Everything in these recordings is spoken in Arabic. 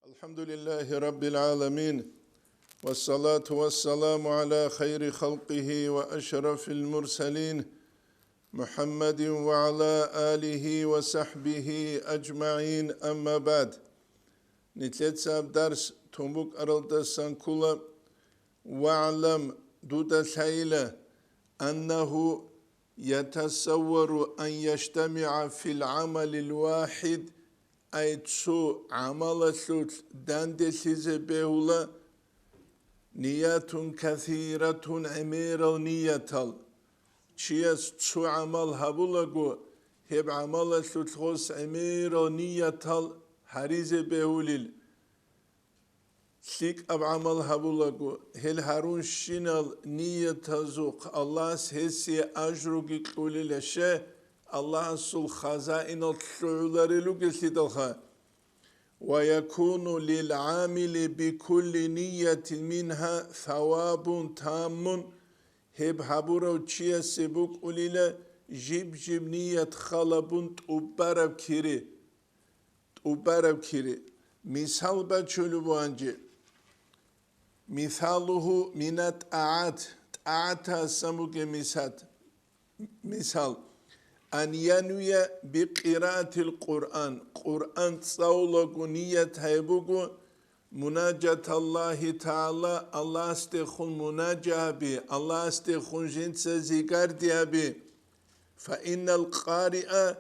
الحمد لله رب العالمين والصلاة والسلام على خير خلقه وأشرف المرسلين محمد وعلى آله وصحبه أجمعين أما بعد نتلتساب درس تنبوك أرلد سنكولا واعلم دود الحيلة أنه يتصور أن يجتمع في العمل الواحد أي تسو عمل ثلث داندسيز بهولا نيات كثيرة عمير نية تشيس تسو عمل هبولغو هب عمل ثلث غوس عمير نية هريز بهوليل سيك أب عمل هبولغو هل هارون شينال نية زوق الله سهسي أجرقي قولي لشه الله سل خزائن الثعولار لغسيدلها ويكون للعامل بكل نية منها ثواب تام هب هبورو تشيا سبوك قوليلا جيب نية خلبون تؤبرب كيري مثال بچولو بانجي مثاله من الطاعات طاعتها سموك مثال أن ينوي بقراءة القرآن قرآن تصولق نية هيبوغو مناجاة الله تعالى الله استخون مناجاة بي الله استخون جنس زيقار بي فإن القارئ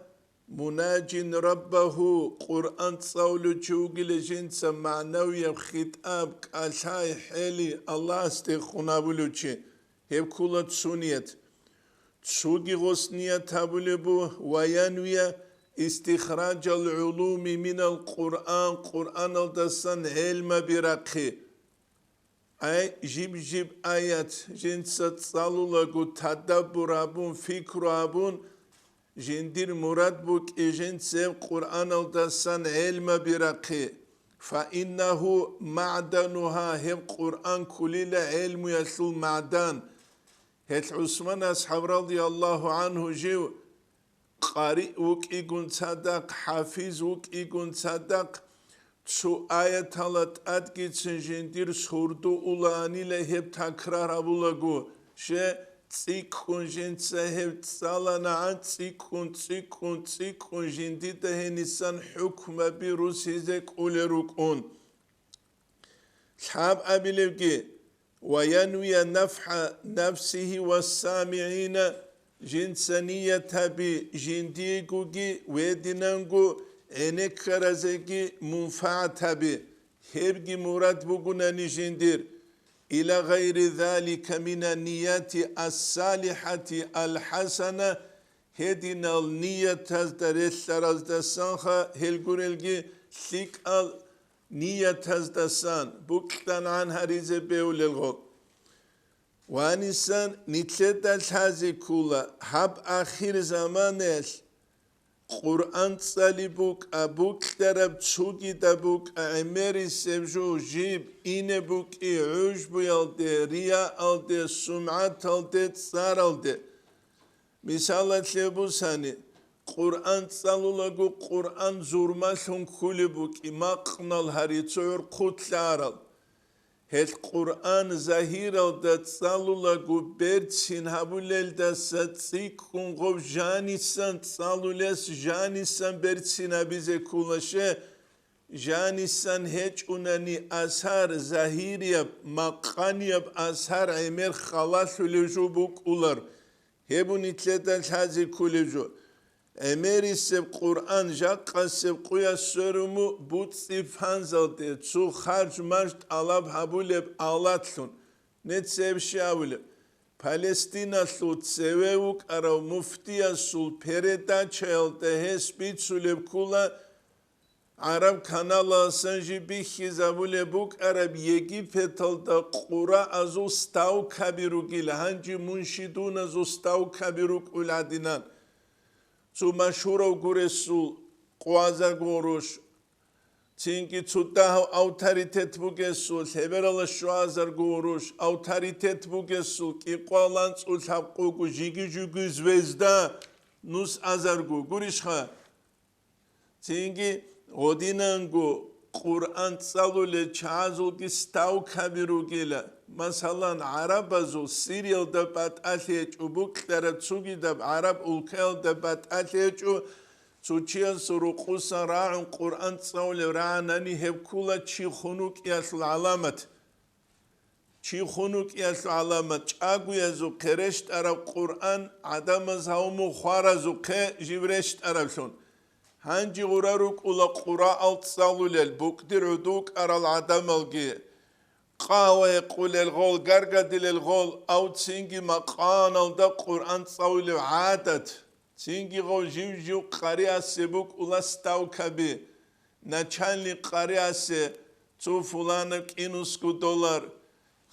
مناج ربه قرآن تصول جوغل جنس معنوية خطاب كالشاي حالي الله استخون أبولوشي هب كولت سونيت سوغي غسنية تابلبو وينوي استخراج العلوم من القرآن قرآن الدسان علم برقي أي جيب آيات جنس تصالو تدبر أبون فكر أبون جندير مراد بوك جنس قرآن الدسان علم برقي فإنه معدنها هم قرآن كليل علم يسل معدن هت عثمان أصحاب رضي الله عنه جو قارئ وك إيقون صدق حافظ وك إيقون صدق تسو آية تالت أدقيت سنجندير سوردو أولاني لهب تكرار أبولغو شه تسيكون جند سهب تسالنا عن تسيكون جندي تهنسان حكم بروسيزك أولي صحاب أبي لبكي وينوي نفع نفسه والسامعين جنسانية بجنديقوغي ودينانغو انك خرزيكي منفعة بي هبغي مراد بغناني جندير إلى غير ذلك من النيات الصالحة الحسنة هدينا النية تزدر السرزدسانخا هلغورلغي سيك نية تزدسان بوكتان عن هريزة بيول الغو وانسان نتلت الحازي كولا حب آخر زمانش قرآن تصالي بوك أبوك ترب تشوكي دبوك عميري سبجو جيب إنه بوك عجب يالده رياء الده سمعة الده تصار الده مثالة لبوساني قرآن تصالو قرآن زورماشون كولي بوك مقنال هريتور قتلارل هل قرآن زهير دا تصالو برتشين هبولل دا ستسيكون غب جانيسان تصالو لس جانيسان برتشين هبيزي كولشه جانيسان هيج اوناني أسهار زهير يب مقان يب أسهار عمير خلاص لجو بوك أولر هبو نتلتا الحازي كولجو أميري سب قرآن جاقا سب قويا سرمو بود سيفان زلده تسو خارج مجد علاب حبولب آلاتلون نت سب شاولب فلسطينة سو تسويوك أراو مفتيا سول پردا چهلده هس بيت سولب كولا عرب كانالا سنجي بيخي زبولبوك عرب يجي فتلده قرى ازو ستاو كبيروك لهنجي منشدون ازو ستاو كبيروك اولادينان تو مشهورو گورسول قوازر گوروش چینکی چوده اوتاریتت بوگسول هبرال شوازر گوروش اوتاریتت بوگسول کی قوالان چول حقوقو جیگی زوزده نوس ازر گو گوریش خا چینکی odinango Qur'an tsalule chazulgi staw kabirugila. Masalan Arabazul Syrial da bat athech ubuk taratsugi da Arab ulkel da bat athechu Tsuchian suruqusa ra'un Qur'an tsawle ra'anani hebkula chi khunuk yasl alamat. Chi khunuk yasl alamat. Chagu yazu keresht arab Qur'an adamaz haumu khwarazu ke jivresht arabshon. Hanji uraruk ula qura alt tsawlulel bukdir uduk aral adamalgi. Qawa yaqul el-ghol gargadil el-ghol au tsingi maqan alda Qur'an tsawle adat. Tsingi go jiu qari asebuk ula staw kabi. Nachanli qari ase tsu fulana $5 dolar.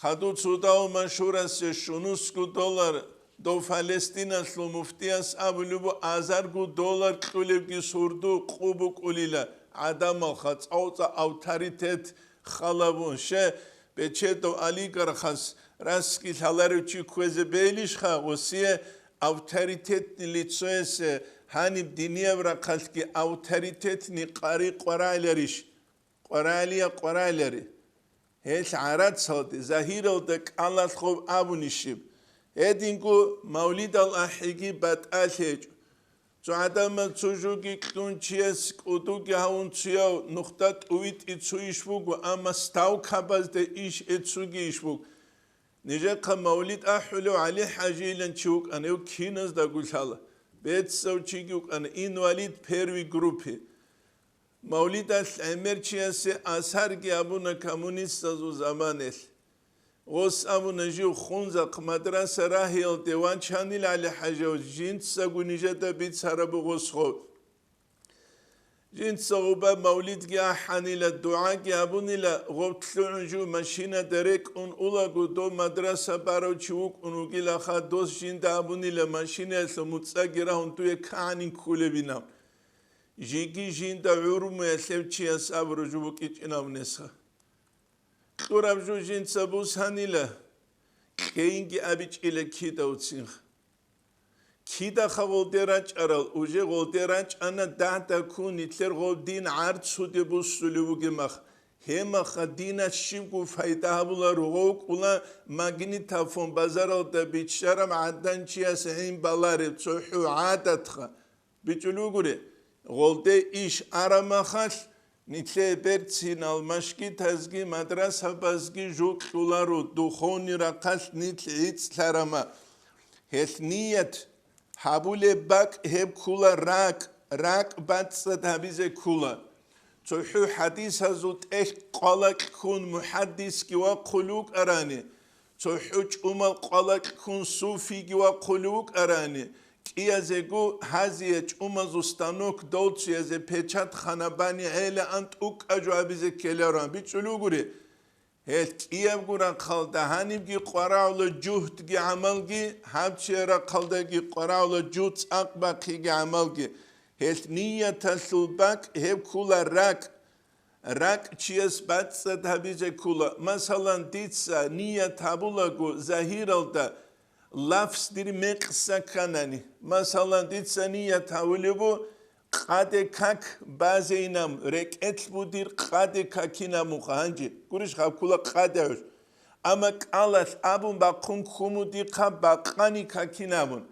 Khadu tsudao mashura se $5 do Palestina slu muftias abulubu $1000 qulibgi surdu qubuk ulila. Adam al-khats autoritet khalabun she becheto aligar khas raski salaruchi kweze belish kha osie autoritetni litsoese hanib diniyevra khalki autoritetni qari qoralerish qoralia qoraleri hel arat sodi zahiro de Allah khob abunishib edingu maulid al-ahigi bat alhej Zu adam tsujugi kunchies kudugi haunchio nukhtat uit itsu ishbugu ama staw kabaz de ish itsugi ishbug Nije ka maulid ahulu ali hajilan chuk ane kinas da gulhala bet so chiguk an invalid pervi grupi Maulid al-emerchiase asar gi abuna communist zu zamanel Os abuna jiu khunzaq madrasa rahil dewan chanil ali hajo jint sagunijata bit sarabu gosxo jint saguba maulid gi hanila dua gi abunila gotlu ju mashina derek un ulagu do madrasa baro chuk unugila khados jint abunila mashina smutsa gira un tu kanin kulebina jigi jinda urumu elevchia sabru ju kicinamnesa Turabju jint sabus hanila keingi abich ile kida utsin kida khavolderach aral uje golderach ana data kun itler goldin art sude busulu gemach hema khadina shigu fayda bular rog ula magnetofon bazaro da bichara madan chia sein balare tsuhu adat kha bichulugure golde ish aramakhal Nitle bertsin almashki tazgi madrasa bazgi jukularu dukhoni rakas nitle itz larama hel niyet habule bak heb kula rak batsa tabize kula Tsuhu hadis hazut qalak kun muhaddis ki wa quluk arani Tsuhu umal qalak kun sufi ki wa quluk arani Kiazegu haziyech umazustanok dolcieze pechat khanabani hele ant uk ajabize keleran bichuluguri hel kiyev guran khalda hanibgi qoraula juhtgi amalgi habchera khaldagi qoraula juts aqbaqi amalgi hel niyatalubak heb kula rak chies batsa tabize kula masalan ditsa niyat tabulagu zahiralda Lafs diri meqsa kanani. Masalan ditsaniya tawlibu qade kak bazeinam reket budir qade kakina muqanji. Kurish khakula qade. Ama qalas abun baqun khumudi qabaqani kakinamun.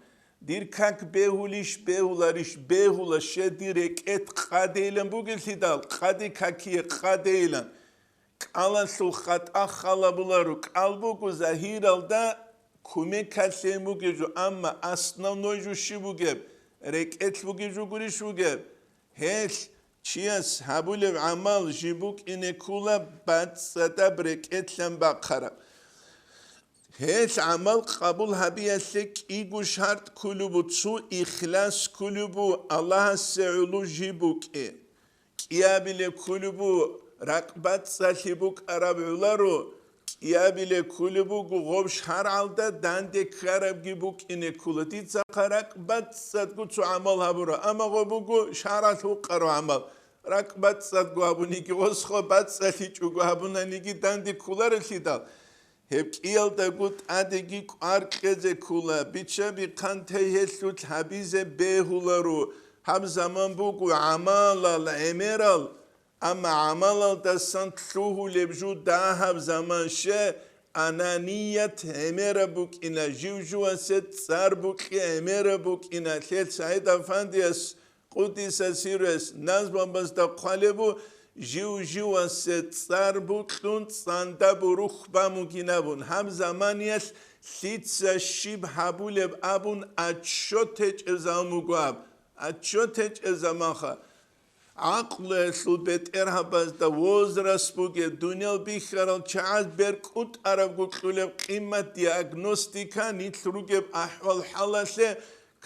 Dir kak behulish behularish behula shedirek et qadeilan bugil sidal qade kakiye qadeilan. Qalasul khat akhalabularu qalbugu zahiralda Kume kalsemu geju ama asnavnoy ju shibugeb reket bugeju gurishugeb hesh chias habule amal jibuk inekula batsata breketlen bakara hesh amal qabul habiyasek igu şart kulubu tsu ihlas kulubu Allah seulu jibuk kiyabile kulubu rakbat sahibuk arabularu Yabile kulubu gob şaralda dande karab gibuk ine kulatit zakarak bat sadgu tu amal habura ama gobu şaratu qaru amal rakbat sadgu abuni ki osxo bat sali çugu abunani ki dande kular sidal hep iyalda gut adegi arkeze kula biçe bir kante hesut habize behularu ham zaman bugu amal al emeral أما عمل دستان تلوه لبجو داهب زمان شه أنانية همير بوك إنا جوجو ست سار بوك همير بوك إنا تلت سعيد أفانديس قدس سيرس نازبا بس دا قالبو جوجو ست سار بوك تون ساندا بروخ باموكينابون هم زمانيش سيتسا شيب حبولب أبون أتشوتج إزاموغواب أتشوتج إزاماخا عقل سلبت إرهابز دا وزرس بوغي دنيا بيخرال چاز بركوت عرب قلب قيمة دياغنوستيكا نيتلوغب أحوال حالسه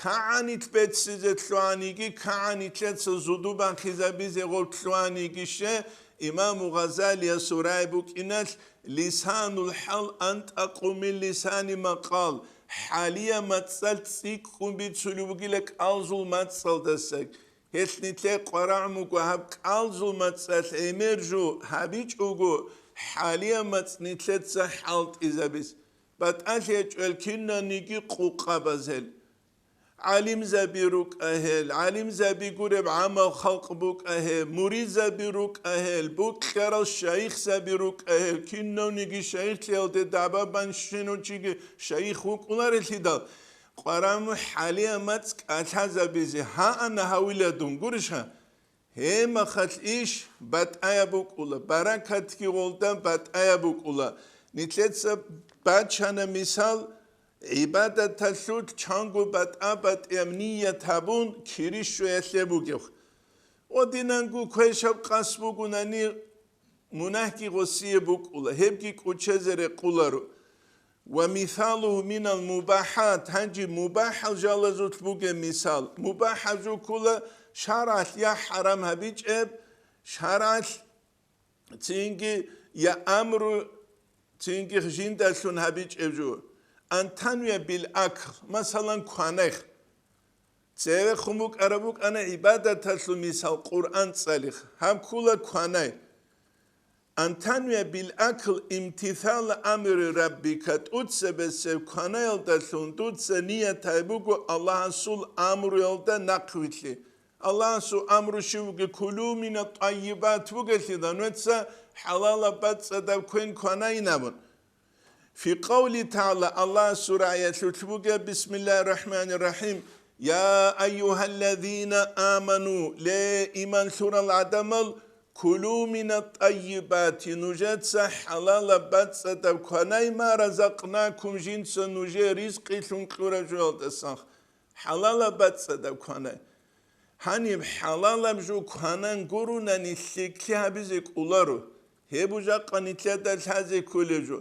كانت بتسيزت لوانيگي كانت لتس زودوبان خيزابيزي غول لوانيگي شه إمام غزالي سورة بوكينات لسان الحال أنت أقوم اللسان مقال حاليا متصل تسيكم بيتسلوبوغي لك ألزول متصل دسك هسنيتلي قرعموكو هب قالزو متصل امرجو هبيج اوغو حاليا متصنيتلي تسحالت إزابيس بتأشيج الكنا نيجي قوقا بزل علم زبيروك أهل علم زبي قرب عمل خلق بوك أهل مريد زبيروك أهل بوك خير الشيخ زبيروك أهل كنا نيجي شيخ تيالت دعبا بانشينو تيجي شيخ وكولار الهدال قرام حاليا ماتك أتحزا بيزي ها أنا هاويلا دونغورشا هما خط إيش بات آيا بوك أولا بركات كي غولدان بات آيا بوك أولا نتلتسا باتشانا مثال عبادة تسود چانگو بات آبات امنية تابون كيريشو يسلبو گيوخ ودينانگو كويشاب قاسبو گوناني مناهكي غسيه بوك أولا هبكي كوچزر قولارو ومثاله من المباحات هنجي مباح جالزوت بوغي مثال مباح جو كولا شرعت يا حرام هبيج اب شرعت تينجي يا امر تينجي جيندسون هبيج اب جو ان تنوي بالاكل مثلا كوانخ تسير خموك عربوك انا عبادة تسلو مثال قرآن صالح هم كولا كوانخ أن تنوي بالأكل امتثال أمر ربك تؤتس بسيب كانا يلدسون تؤتس نية تايبوكو الله سول أمر يلدا نقويتلي الله سول أمر شوكي كلو من الطيبات بوكتلي دانوتسا حلال باتسا داب كوين كانا ينامون في قول تعالى الله سورة يتلوكي بسم الله الرحمن الرحيم يا أيها الذين آمنوا لا إيمان سورة العدمل كلوا من الطيبات نجت حلال باتس تبكناي ما رزقناكم جنس نجي رزقي تنقر جوال تسخ حلال باتس تبكناي هنيم حلال بجو كانان قرونا نسيكي هبزيك أولارو هبو جاقا نتلاد الحزي كولجو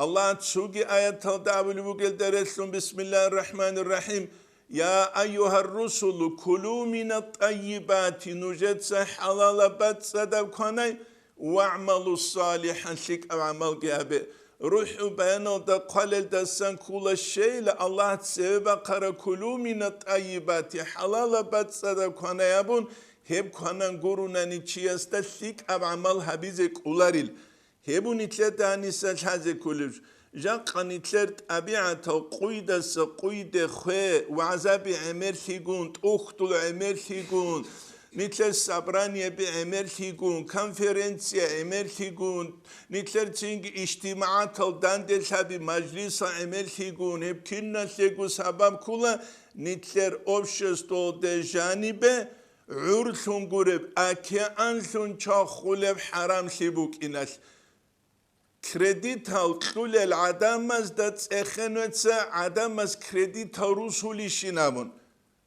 الله تسوقي آيات تلدعبلو بقل درسلون بسم الله الرحمن الرحيم يا أيها الرسل كلوا من الطيبات نجت حلال بات صدب كوني واعملوا الصالحا شك أعمال جابه روحوا بيانو دا قلل دسان كل شيء الله تسيبا قرا كلوا من الطيبات حلال بات صدب كوني يابون هب كونان قرونا نيشيستا شك أعمال حبيزك أولاريل هبو نتلت عنيسا الحزي كولج جاقا نتلت أبيعة قويدة قويدة خوي وعذاب عمر ثيقون أختو العمر ثيقون نتلت سابرانيا بعمر ثيقون كونفرنسيا عمر ثيقون نتلت تنج اجتماعات الداندل سابي مجلس عمر ثيقون هبكنا ثيقو سبب كلا نتلت أوبشستو دي جانبه عرثون قرب أكي أنثون چاخولب حرام ثيبوك إناس كريديت هالقول العدم از دات اخنوتس عدم از كريديت هالرسولي شنامون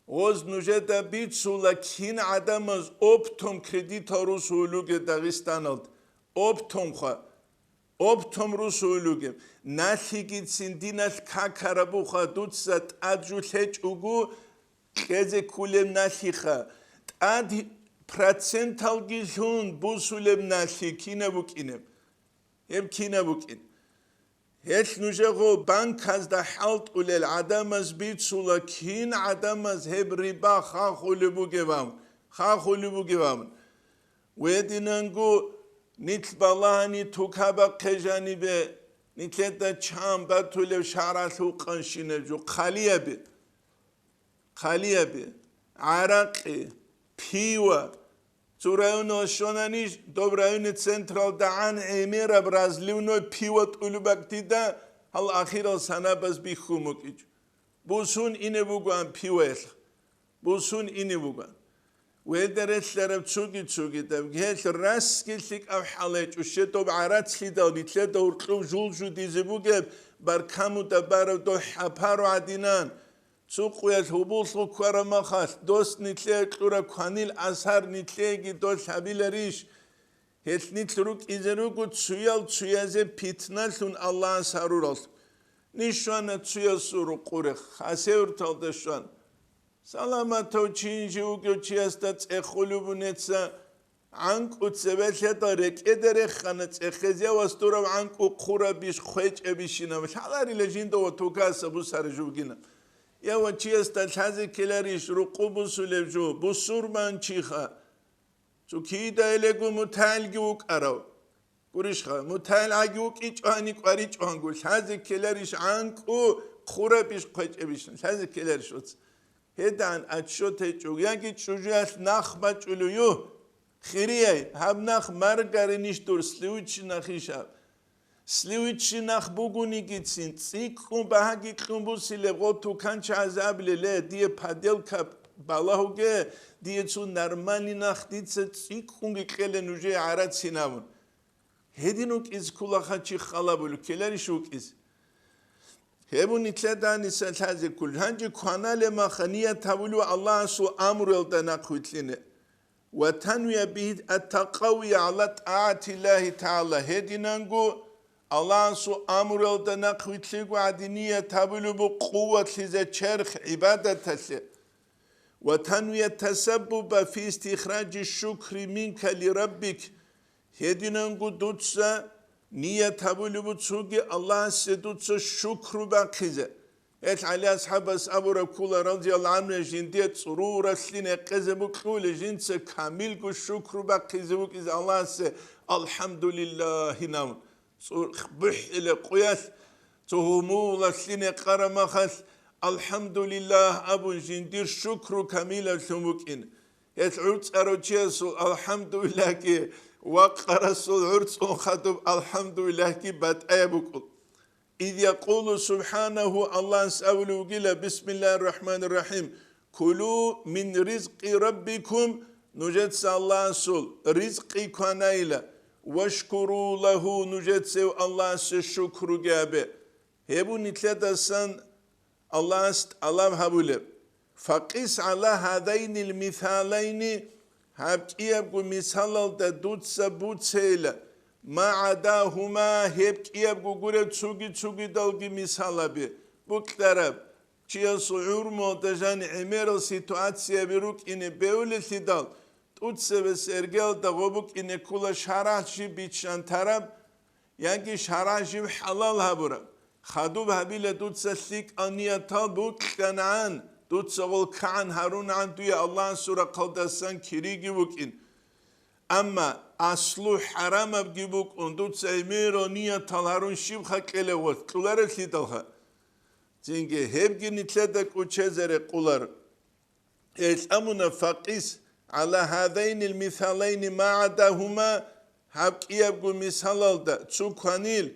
غز نجد بيت سولا كين عدم از اوبتوم كريديت هالرسولوغ داغستانالد اوبتوم خوا اوبتوم رسولوغ ناتيگيت سندينال كاكاربو خوا دوتسات ادجو لهج اوغو كيزي كولم ناتيخا اد پراتسنتال گيزون بوسولم ناتي كينه بوكينم هب كينا بوكين هيش نجغو بانك از دا حالت قول العدم از بيت سولا كين عدم از هب ربا خاخو لبو جوام خاخو لبو جوام ويدينانگو نيت بالاني توكابا قجاني به نيت دا چام باتول شعراتو قنشينه جو خاليه به عراقي بيوا цу районо шонаниш доб районе централ даан эмера бразливно пивот улубактида хал ахирал санабас бихумукич бусун инебуган пивел бусун инебуган ويدرسلرب تشوكي تشوكي تب جهش الراس كيلك أو حالج وشتو بعرات سيدا وديتلا دورتلو جول جو ديزبوجب بركامو تبارو دو حبارو عدينان سوق ويش هبوس لو كورا مخاس دوست نتلاقي كورا كانيل أسهر نتلاقي دوست حبيل ريش هيت نتلوك إزروكو تسويال تسويازي بيتنالون الله سارورال نشوانا تسويال سورو قورخ خاسيور تالدشوان سلامتو چینجی و گوچی است تخلوبونتسا عنک و تبعه دارک اداره خانت خزیا و استورا عنک و خورا بیش خویج ابیشینم حالی لجین دو توکا سبو سرجوگینم یا و چی است تازه کلاریش رقوب سولفجو بسورمان چیخا چو کی دایلگو متعلقوک آراو گوریش خا متعلقوک ایچ آنی قاریچ آنگول تازه کلاریش عنک و خورا بیش خویج ابیشینم تازه کلاریش وقت هدان اتشوت چوگیاگی چوجیاش نخ بچولویو خیریه هم نخ مرگرینیش دور سلیوچی نخیشاب سلیوچی نخ بگونی گیتسین سیکون بهاگی کن بوسیله و تو کنچ عذاب لیله دیه پدیل کب بالاهوگه دیه چون نرمانی نخ دیتse سیکون گیکله نوجه عرات سینامون هدینوک از کلاخا چی خالابولو کلاریشوک از هبون نتلدانی سالتازی کل هنچه کانال ما خنیه تولو الله سو امر الدنا قوتلینه و تنوی بید التقوی على طاعت الله تعالی هدینانگو الله سو امر الدنا قوتلیگو عدینیه تولو بو قوت لیزه چرخ عبادت تسه و تنوی تسبب في استخراج الشكر منك لربك هدینانگو دوتسا نية تبولي بتسوقي الله سيدوتسو شكر باقيزة إيش على أصحاب أبو ركولا رضي الله عنه جندية سرورة سلين قزبو كل جنس كامل كو شكر باقيزة إذا الله سي الحمد لله نام بح إلى قياس تهمو سلين قرم خس الحمد لله أبو جندير شكر كامل سموكين إيش عرض أروتشيسو الحمد لله كي وقر الصل عرس خطب الحمد لله كي بات أبوكل إذ يقول سبحانه الله سأولو قيل بسم الله الرحمن الرحيم كلوا من رزق ربكم نجد الله سول رزقي كنايلا واشكروا له نجد سو الله شكر جابه هبو نتلتا سن الله هبوله فقس على هذين المثالين هبكيابو مثال دا دوتسا بوتسيلا ما عداهما هبكيابو غورة تسوغي دالغي مثالا بي بوكتراب چيا سعور موتجان عميرل سيتواتسيا بيروك إني بيولي سيدال دوتسا بسرگل دا غوبوك إني كولا شراحشي بيتشان تراب يانكي شراحشي حلال هبورا خادوب هبيلا دوتسا سيك أنيا تال بوكتنعان دوتسا والكعن هارون عن دوية الله سورة قلدسان كريجي بوكين أما أصلو حرام أبجي بوك أن دوتسا إميرو نية تالهارون شيب خاك إلوات قلار سيدالها زينجي هبجي نتلدك وچزر قلار إيش أمنا فقيس على هذين المثالين ما عداهما هبكي أبجو مثال دا تسو كانيل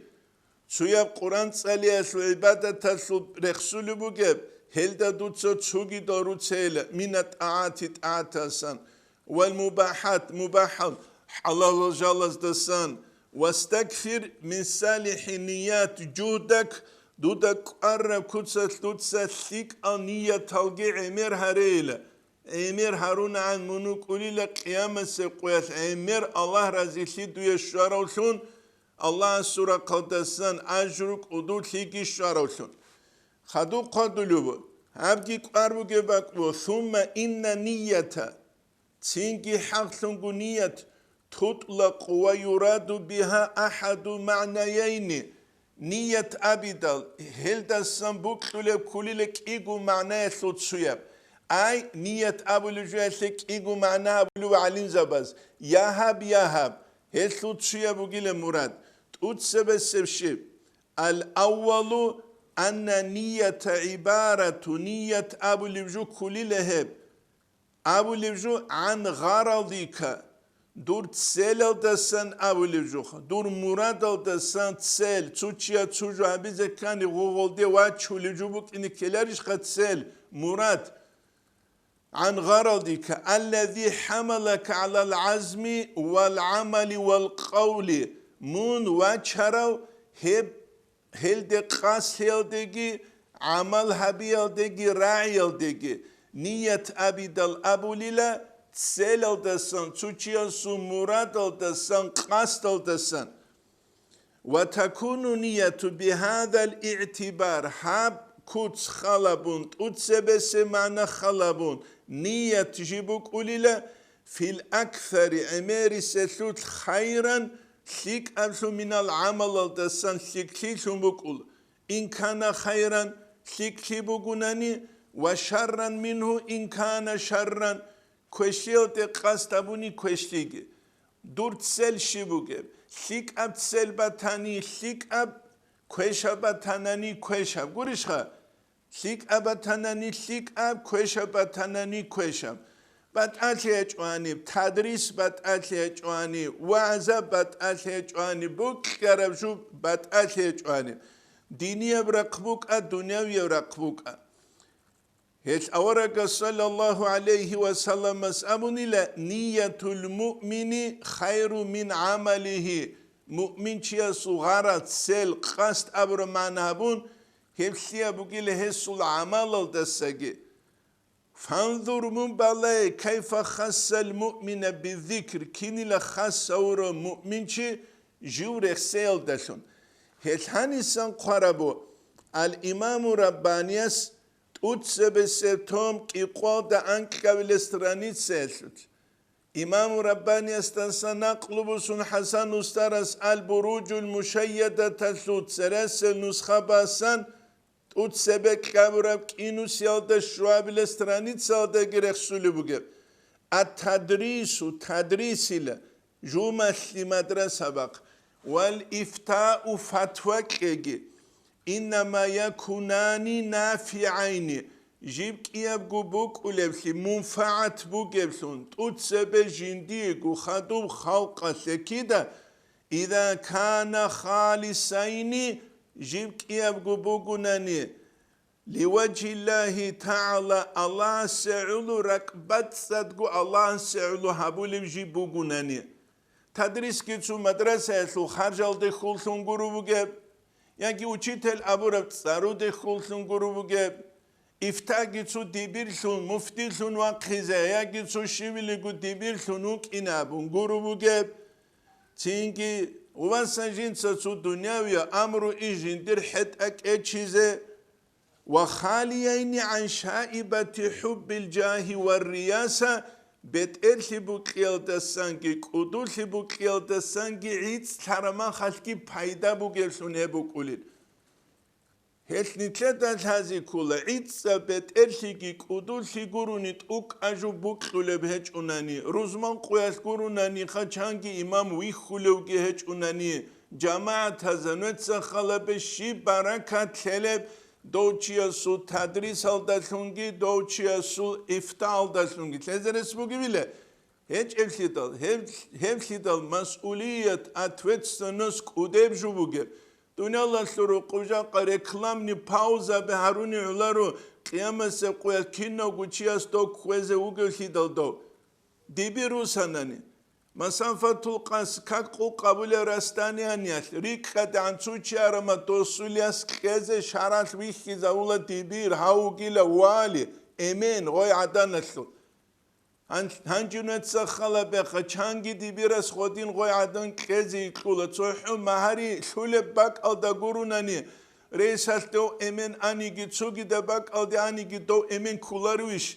تسو يب قرآن سالية سو عبادة تسو رخصول بوكب هلدا دوتسو تسوغي دارو تسيلا من الطاعات السن والمباحات مباحة حلال جالس دسان واستكثر من صالح نيات جهدك دودك قرب كتسة دوتسا ثيك نية تلقي عمير هريلا عمير هارون عن منوك قولي قيامة سيقويت عمير الله رازي سيدو يشارولون الله سورة قدسان أجرك ودود ثيكي شارولون خدو قدلوبو هبجي قربو جبكو ثم إن نية تنجي حقلنجو نية تطلق ويراد بها أحد معنيين نية أبدال هلدا السنبوك كل لك إيجو معناه ثوتسويب أي نية أبو لجوالك إيجو معناه أبو علين زباز يهب هل ثوتسويب وجيل مراد تؤتسب السبشيب الأول أن نية عبارة نية أبو لبجو كل لهب أبو لبجو عن غرضك دور تسل الدسان أولي جوخا دور مراد الدسان تسل تسوچيا تسوجو عبيزة كان غوغل دي واتشو لجوبك إني كلاريش قد تسل مراد عن غرضك الذي حملك على العزم والعمل والقول من واتشارو هل دي قاس هل ديجي عمل هبي هل ديجي راعي هل ديجي نية أبيد الأبو ليلة تسل الدسان تسوچيا سو مراد الدسان قاست الدسان وتكون نية بهذا الاعتبار حاب كوتس خلبون تسبس معنى خلبون نية تجيبك قليلة في الأكثر عميري سثوت خيرا ثيك أبسو من العمل الدسان ثيك ثيكم بقول إن كان خيرا ثيك ثيبقونني وشرا منه إن كان شرا كوشيل تقاستبوني كوشتيجي دور تسل شبوكب ثيك أب تسل باتاني ثيك أب كوشا باتاناني كوشا قرشخا ثيك أباتاناني ثيك أب كوشا باتاناني كوشا باتأتي أجواني تدريس باتأتي أجواني وعزة باتأتي أجواني بوك كربشو باتأتي أجواني ديني برقبوك الدنيا يرقبوك هيش أورك صلى الله عليه وسلم أبني لا نية المؤمن خير من عمله مؤمن شيء صغارة سل قصد أبر معنابون هبشيا بقول هسول العمل الدسجي فانظر من بالله كيف خص المؤمن بالذكر كني لخص أور مؤمن شيء جور سيل دشون هالحني سان قربو الإمام ربانيس تسبسيتهم كيقول دا أنك كابلسترانيت سيسوت إمام رباني استنسان نقلبسون حسن استرس البروج المشيدة تسوت سرس نسخة باسان تسبك كابرب كينو سيالده شواب الاسترانيت سيالده گرخ سولي بگب التدريس تدريسي جمع مدرسة بق والإفتاء فتوى كيجي إنما يكونان نافعين جيب كيابقو بوك ولبسي منفعت بوكبسون تتسب جنديق وخدوب خلق سكيدة إذا كان خالصين جيب كيابقو بوكوناني لوجه الله تعالى الله سعلو ركبت صدقو الله سعلو هبولي جيب بوكوناني تدريس كيتسو مدرسة يسلو خارج الدي خلصون قرو بوكب يعني учитель أبورب صاروده خلصون قرو بوكب إفتاقيتسو ديبيرسون مفتيسون وقخيزة ياقيتسو شيبيليقو ديبيرسون وكينابون قرو بوكب تينكي وباسنجين تسو دنياوية أمرو إيجين دير حد أكيتشيزة وخاليين عن شائبة حب الجاه والرياسة بتقلي بوكيل دسانكي قدولي بوكيل دسانكي عيد ترمان خلقي بايدا بوكيلسون هبوكولين هل نتلدال هذه كلها عيد بتقلي قدولي قرونيت اوك أجو بوكيل بهج أناني روزمان قويس قروناني خجانكي إمام ويخولوكي هج أناني جماعة هزنوت سخلا بشي بركات خلب دوچیا سو تدریس aldaslungi دوچیا سو ifta aldaslungi تزرس بوگی bile hiç hevşidal mesuliyet atvetstınız kudebju bugi dünyalar soru kucak reklamni pauza be haruni ularu kıyamese koya kinno guçiyas do kweze ugölhidal do dibiru sanani مسافة قاس كاكو قبل رستانيانيات ريك قد عنصوشي أرما توصولياس كيزي شارات ويخي زاولا تبير هاو جيلا والي إمين غوي عدانسلو هنجونت سخلا بخا چانگي تبيرس خودين غوي عدان كيزي يكولا توحو مهاري شولب باك ألدا قروناني ريسالتو إمين آنيگي تسوگي دا باك ألدا آنيگي دو إمين كولارويش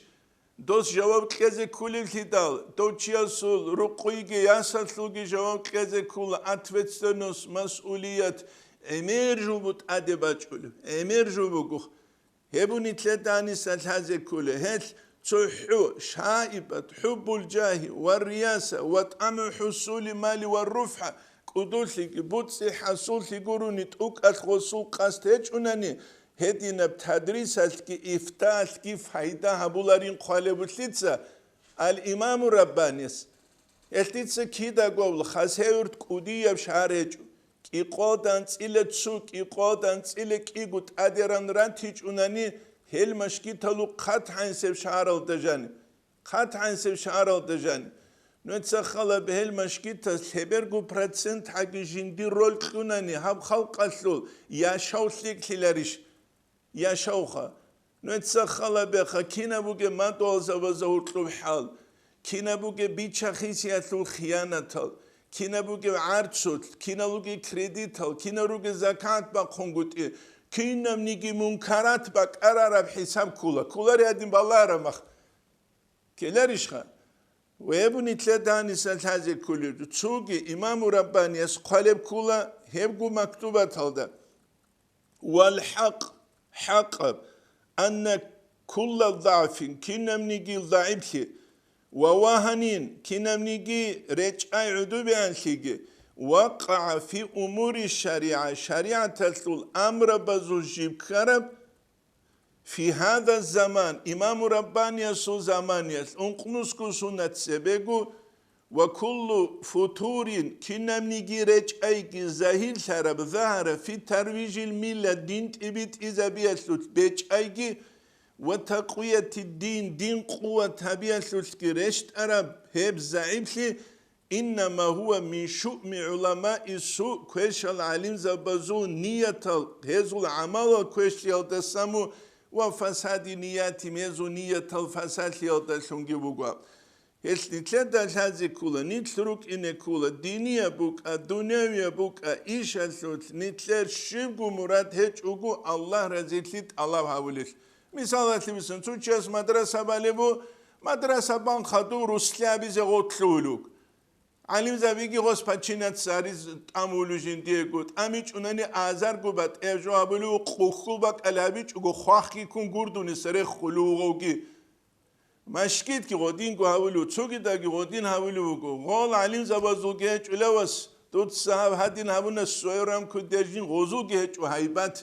دوست جواب کسی کولی کدال دوچیا سول رقیقی یاسلوگی جواب کسی کول اتوستنوس مسئولیت امیر جوبت ادباچولو امیر جوبگو هبونی تلتانی سلحزه کوله هل تحو شائبت حب الجاه والرياسة وطعم حصول مال والرفعة قدوسي بوتسي حصول قروني تؤك الخصول قاستيج أناني هدينا بتدريس الكي إفتاء الكي فايدة هبولارين قالبوتليتسا الإمام الربانيس ელტიცა ქიდაგოვლ ხასეურთ კუდიებ შარეჭუ კიყოდან წილე ცუ კიყოდან წილე კიგუ ტადერან რანთიჭუნანი ჰელმაშკითალუ ყათანსებ შარალდაჟანი ყათანსებ შარალდაჟანი ნუცა ხალა ბელმაშკითა სებერგუ პროცენტ ჰაგიჟინდი როლ ყუნანი ჰაბ ხალყასულ იაშაუსლიკლილარიშ იაშაუხა ნუცა ხალა ბეხა კინაბუგე მატოლზავაზა ურტლუბჰალ კინაბუგე ბიჩახისიათულ ხიანათალ კინაბუგე არცოთ კინალუგე კრედიტალ კინარუგე ზაკატ ბახონგუტი კინამნიგი მუნკარათ ბაკარარაბ ჰისაბ კულა კულარი ადიმ ბალარამახ კელარიშხა ويبني تلاتاني سالتازي كله تسوقي إمام رباني أسقالب كله هبقو مكتوبة هذا والحق حق أن كل ضعف كنا منيجي ضعيف ووهنين كنا منيجي رجع عدوب عنشيجي وقع في أمور الشريعة شريعة تسول أمر بزوجيب كرب في هذا الزمان إمام رباني سو زمانيس أنقنسكو سنة سبقو وكل فطور كنا منيجي رجعيكي زهيل شرب ظهر في ترويج الملة دين تبيت إذا بيسلوت بيجعيكي وتقوية الدين دين قوة تبيسلوت رشت أرب هب زعيبشي إنما هو من شؤم علماء السوء كويش العلم زبزو نية هزو العمل كويش يلتسمو وفساد نياتي ميزو نية الفساد يلتسونجي بوغا هل نتلتا شازي كولا نتلروك إني كولا دينية بوكا دنيوية بوكا إيش السوت نتلر شبو مراد هج أغو الله رزيتلت الله هاوليش مثالات لبسن سوچيس مدرسة بالبو مدرسة بان خدو رسليا بيزي غوتلولوك علم زبيگی غوس پچینت سریز امولوژین دیگود امیچ اونانی آزار گوبت اجوابلو قخول بک الهبیچ اگو خواهی کن گردونی سر خلوغوگی مشکید کی غدین گو هولو چوگی داگی غدین هولو گو غال علم زبازوگی هچ الاوس دوت صاحب هدین هبون سویرم کدیجین غزوگی هچ و هیبت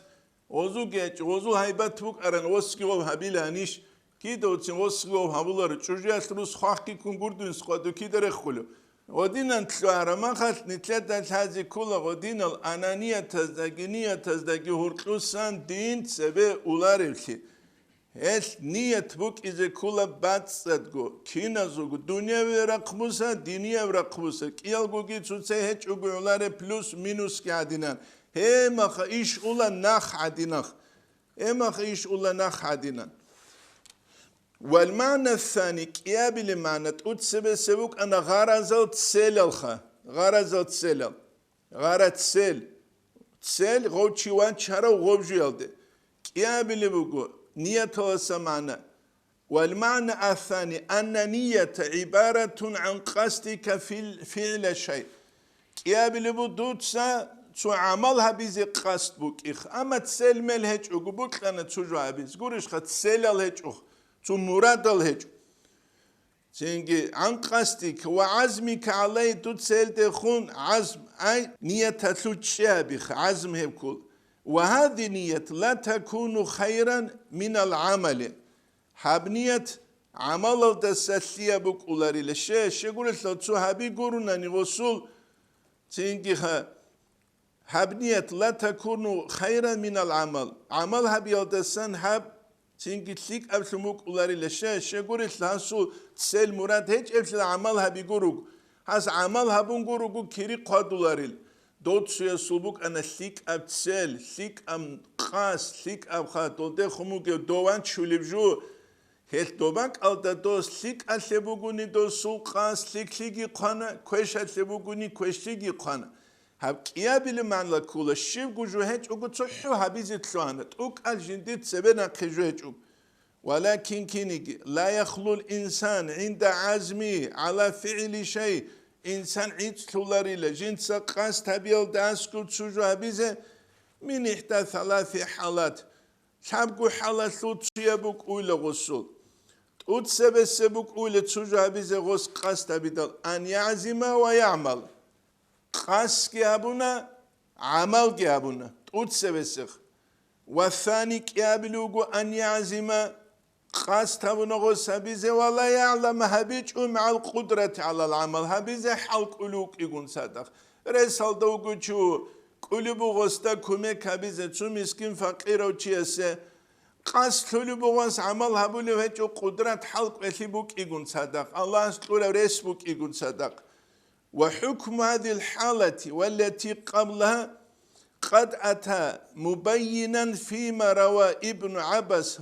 غزوگی هچ غزو هیبت بک ارن وسکی و هبیل هنیش کی دوتین وسکی و هبولار چوجیش روز خواهی کن گردونی سخوادو کی داره خلو ودينا نتلوارا ما خلت نتلتا هذه كلها ودينا الأنانية تزدقينية تزدقي هرقلوسان دين سبه أولاريلكي هل نية بوك إذا كلها باتستدقو كينا زوغو دنيا ورقموسا دينيا ورقموسا كيال غوغي تسوتسي هج أغو أولاري بلوس مينوس كي عدينان هما خيش أولا ناخ عديناخ هما خيش أولا ناخ عدينان والمعنى الثاني كيابي لمعنى تسبب سبوك أنا غرزة تسيل الخا غرزة تسيل غرة تسيل تسيل غوتشي وان شرا وغوبجو يلدي كيابي لبوكو نية وسمعنى والمعنى الثاني أن نية عبارة عن قصدك في فعل شيء كيابي لبو دوتسا تو عملها بيزي قصد بوك إخ أما تسيل ملهج أغو بوك أنا تسوجوها بيز قولش خا تسيل الهج أخ تو مراد الهج سينجي عن قصدك وعزمك عليه تتسيل تخون عزم أي نية تتلوت شابخ عزم هبكول وهذه نية لا تكون خيرا من العمل حبنية عمل التسلية بك أولاري لشيء شغل لتسو هبي قروناني وصول سينجي حبنية لا تكون خيرا من العمل عمل هبي التسان هب سينجي تليك أبسموك أولاري لشيء شغل لهاسو تسيل مراد هيج أبسل عملها بيقولوك هاس عملها بنقولوك كيري قادولاريل دوت سويا سلبوك أنا تليك أبتسيل تليك أم قاس تليك أبخات دولتي خموك دوان شوليبجو هل دوباك ألتا دوس تليك أتلبوكوني دوس سو قاس تليك تليكي قانا كويش أتلبوكوني كويش تليكي قانا هب كيابي لمعنى لكولا الشيف جو هيج أقول تصحو هبيزي تلوانت أوك الجنديد سبنا خجو هيج ولكن كينيجي لا يخلو الإنسان عند عزمه على فعل شيء إنسان عيد تلاري لجنس قاس تبيل داسكو تسوجو هبيزي من إحدى ثلاث حالات شابكو حالات تسيبوك أولا غسول تسبسبوك أولا تسوجو هبيزي غس قاس تبيل أن يعزم ويعمل قاس كيابونا عمل كيابونا تسبسخ والثاني كيابلوغو أن يعزم قاس تبنغوس هبيزة ولا يعلم هبيج مع القدرة على العمل هبيزة حلق ألوك يقول صدق رسال دوغو شو قلبو غستا كوميك هبيزة شو مسكين فقير وشيسة قاس تلبو غس عمل هبولو هجو قدرة حلق أليبوك يقول صدق الله استولى رسبوك يقول صدق وحكم هذه الحالة والتي قبلها قد أتى مبينا فيما روى ابن عباس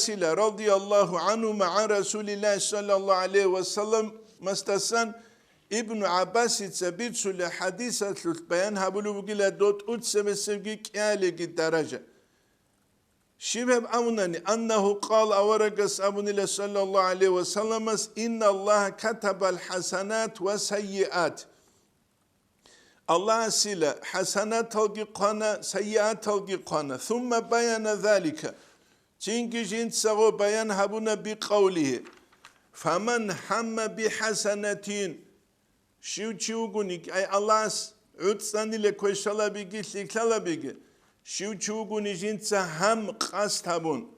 رضي الله عنه مع رسول الله صلى الله عليه وسلم مستسان ابن عباس تثبت سل حديثة البيان هبلو بقيل دوت أتسبسبقي كالي الدرجة شباب أمنني أنه قال أورقس أبن الله صلى الله عليه وسلم إن الله كتب الحسنات والسيئات الله سلا حسنات تلقيقنا سيئات تلقيقنا ثم بيان ذلك تنجي جنت سغو بيان هبنا بقوله فمن هم بحسنتين شو قنيك أي الله عدساني لكوشلا بيجي سيكلا بيجي شو قني جنت هم قاست هبون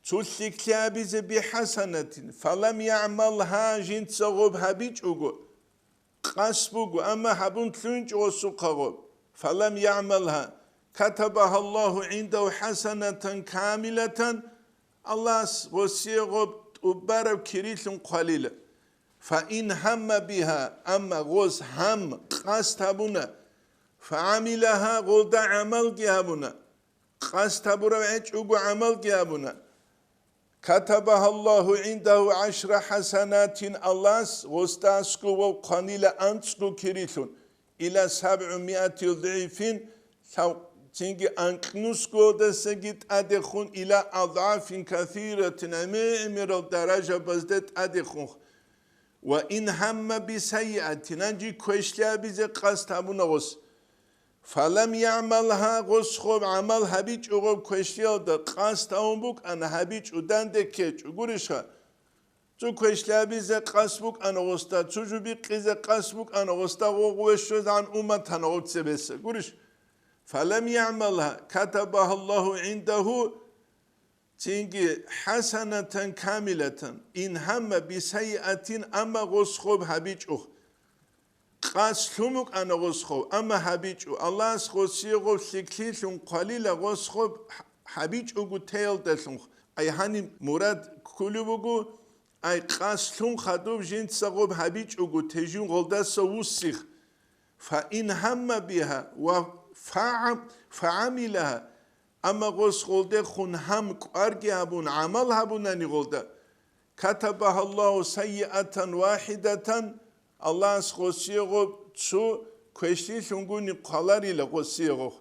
تسيكلا بيزي بحسنتين فلم يعملها جنت سغو بهبيج أغو قاسبوغو أما هبون تلونج وسوقغو فلم يعملها كتبها الله عنده حسنة كاملة الله وسيغو أبارو كريل قليلا فإن هم بها أما غوز هم قاستبنا فعملها غودا عمل جابنا قاستبرو عجوغو عمل جابنا كتبها الله عنده 10 حسنات الله وستاسكو وقنيلا أنتسكو كريلون إلى 700 ضعف تنجي أنكنوسكو دسجت أدخون إلى أضعاف كثيرة عمير الدرجة بزدت أدخون وإن هم بسيئة نجي كوشلا بزي قاستبنا غس فلم يعملها غس خوب عمل هبيج أغب كوشلا دا قاستبون بوك أنا هبيج ودان دكيج وقرشها تو كوشلا بزي قاسبوك أنا غستا تجو بقيزي قاسبوك أنا غستا وغوشوز عن أمتنا غتسي بس قرش فلم يعملها كتبها الله عنده تنجي حسنة كاملة إن هم بسيئة أما غسخوب هبيج أخ قاسلومك أنا غسخوب أما هبيج الله غسيغو سيكليلون قليلا غسخوب هبيج أغو تيل دلون أي هاني مراد كلوبغو أي قاسلون خدوب جنت سغوب هبيج أغو تجون غلدا سوسيخ فإن هم بها فعملها أما غوس غلده خون هم قارجي هبون عمل هبوناني غلده كتبها الله سيئة واحدة الله غوسيغو تسو كوشلي شنغوني قلاري لغوسيغو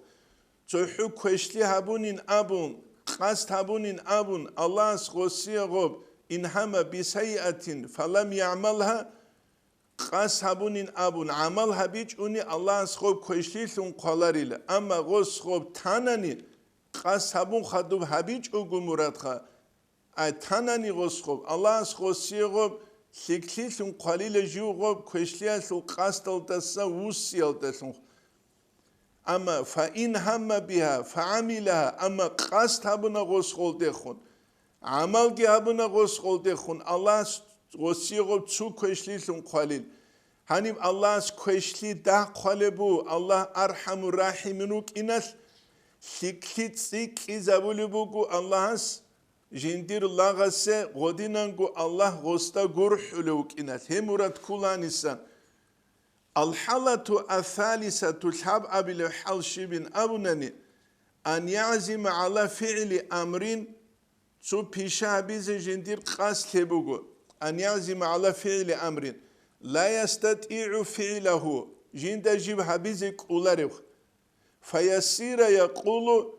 تسو كوشلي هبونين أبون قاست هبونين أبون الله غوسيغو إن هم بسيئة فلم يعملها قاس هبونين أبون عمل هبيج أني الله سخوب كوشليلون قلاريل أما غوس خوب تاناني قاس هبون خدوب هبيج أغو مراد خا أي تاناني غوس خوب الله سخوسي غوب سيكليلون قليل جو غوب كوشليلون قاس تلتسا وسيل تسون أما فإن هم بها فعملها أما قاس هبون غوس خول دخون عمل جي هبون غوس خول دخون الله غوسيغو تسو كوشليلون قليل هنيم الله كوشلي دا قلبو الله أرحم الراحمينوك إناس سيكليت سيك إزابولبوكو الله جندير الله غسي غدينانكو الله غستا غرحلوك إناس هم مراد كولان إنسان الحالة الثالثة الحب أبي الحال شبين أبناني أن يعزم على فعل أمرين تسو بيشا بيزي جندير قاس لبوكو أن يعزم على فعل أمر لا يستطيع فعله جند جيب حبيزك أولاريخ فيسير يقول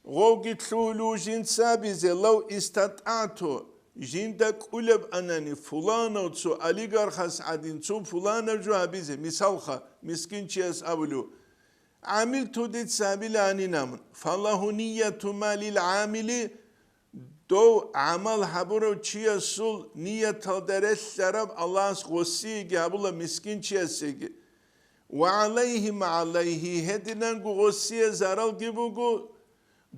غوغت لولو جند سابيزي لو استطعتو جندك قلب أنني فلانو تسو أليغار خاص عدين تسو فلانو جو حبيزي مثالخا مسكين چيس أولو عملتو ديت سابيلا أني نامن فالله نية ما للعامل دو عمل حبرو چيا سول نية تدرس سرب الله غسيجي هبولا مسكين چيا سيجي وعليه ما عليه هدنان غسية زرال جبوغو